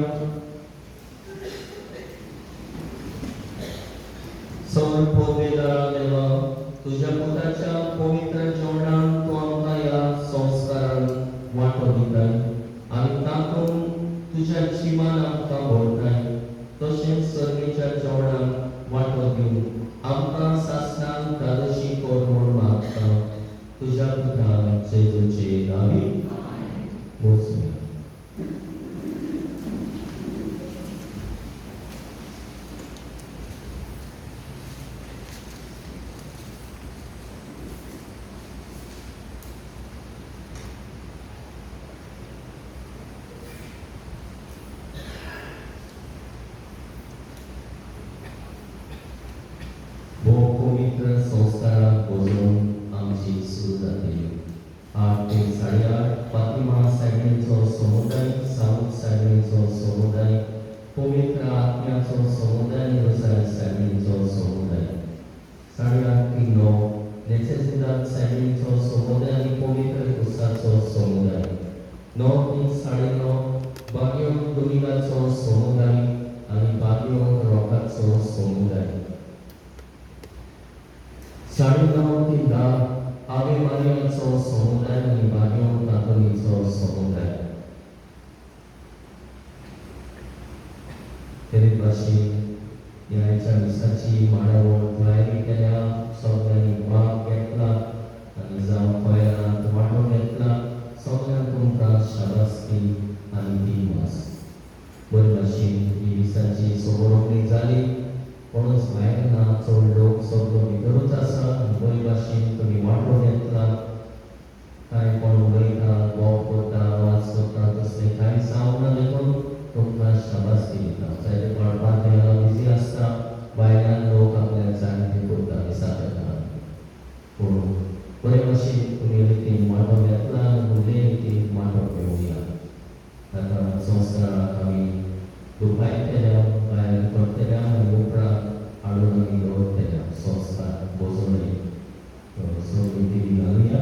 समर्पलेला देवा तुझ्या पुत्राच्या पवित्र जेवणान तू आमकां ह्या संस्कारान वांटो दिताय आनी तातूंत तुज्या जिमान आमकां भरताय तशेंच सर्वेच्या जेवणान वांटो दिवन आमकां सासणान कादशी कर म्हूण मागता तुज्या पुत्रान जेजूचे नांवी वचूया. पवित्र संस्काराक बसोवन आमची सुरू जातली 8 ते 8:30 फातिमा सायडीचो समुदाय साऊथ सायडीचो समुदाय पवित्र आत्म्याचो समुदाय रोसाय सायडीचो समुदाय 8:30 ते 9 नेसेसिदाद सायडीचो समुदाय आनी पवित्र कुसाचो समुदाय 9 ते 9:30 बागयोन दोनिगाचो समुदाय आनी बागयोन रॉकाचो समुदाय 9:30 ते 10 आवे मारियाचो समुदाय आनी बागयोन तातुनीचो समुदाय. तेरे भाशेन ह्या मिसाची मांडावळ तयारी केल्या सगळ्यांनी भाग घेतला आनी जावं पयरांत वांटो घेतला सगळ्यांक तुमकां शाबासकी आनी दिवस. बरे भाशेन ही मिसाची सोबरोवणी जाली कोणूच भायर ना चड लोक सगळो भितरूच आसा बरे भाशेन तुमी वांटो घेतला कांय कोण उलयता बोव करता आवाज करता तसलें कांय जावना देखून तुमकां शाबासकी दिता. जायते कोण पाद्र्याला बिजी आसता भायल्यान लोक आपल्या जाणटे करता दिसाक येता पूण बरे भाशेन तुमी रितीन वांटो घेतला आनी उरले रितीन वांटो घेवया. ताका संस्काराक आमी दुपाय केल्या भायर करतल्या आनी उपरांत हाडून आमी दवरतल्या संस्कार बसोवणी सगळी ती घालुया.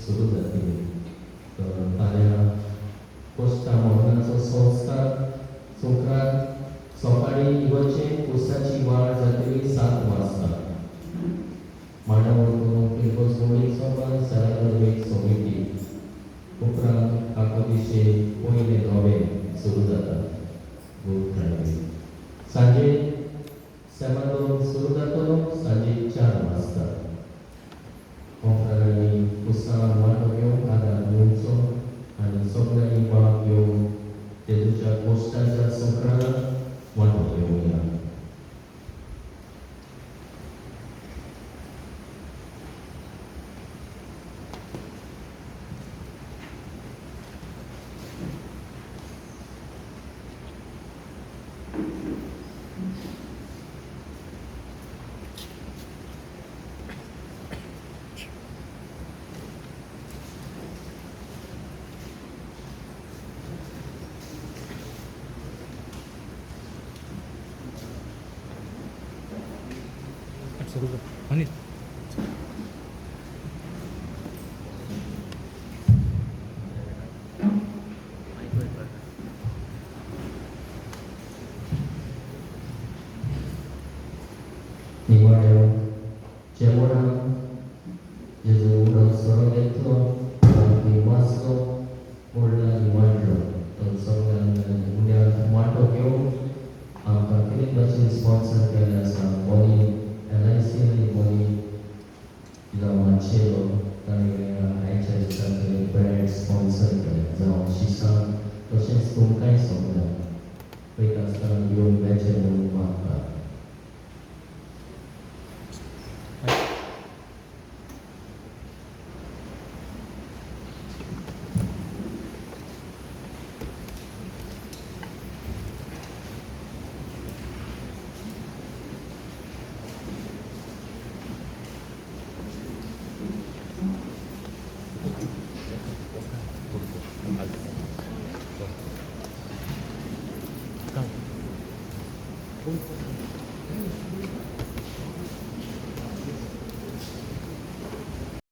सुरू जातली. तर फाल्यां पोस्टा मोहनाचो संस्कार सुंकराक सकाळी इगोचे पुस्ताची वाड जातली 7 वाजता. मांडव किरकोस मोळी सभा सरागर्वेक सोमिटी उपरांत आकाभिषेक पयले नवे सुरू जाता. गुड फ्रायडे सांजे सेमांदोन सुरू जातलो सांजे 4 वाजता. कोंकणांनी पुस्तां वांटो घेवन आदार घेवचो आनी सगळ्यांनी भाग घेवन जेजूच्या पोस्टाच्या संक्रांत वांटो घेवया. निवाड्यो जेवणाक जेजू उडोव सरो घेतलो आनी वाचलो मोडला आनी वाडलो. तो सगळ्यांक उड्याक वांटो घेवन आमकां कितें भाशेन स्पॉन्सर केल्लें आसा. बॉडी LIC आनी बॉडी मातशें ताणें आयच्या दिसांतले ब्रँड स्पॉन्सर केले जावं शिसान तशेंच तुमकांय सगळ्यांक पयता आसतना घेवन बेचे म्हणून मागता. Come.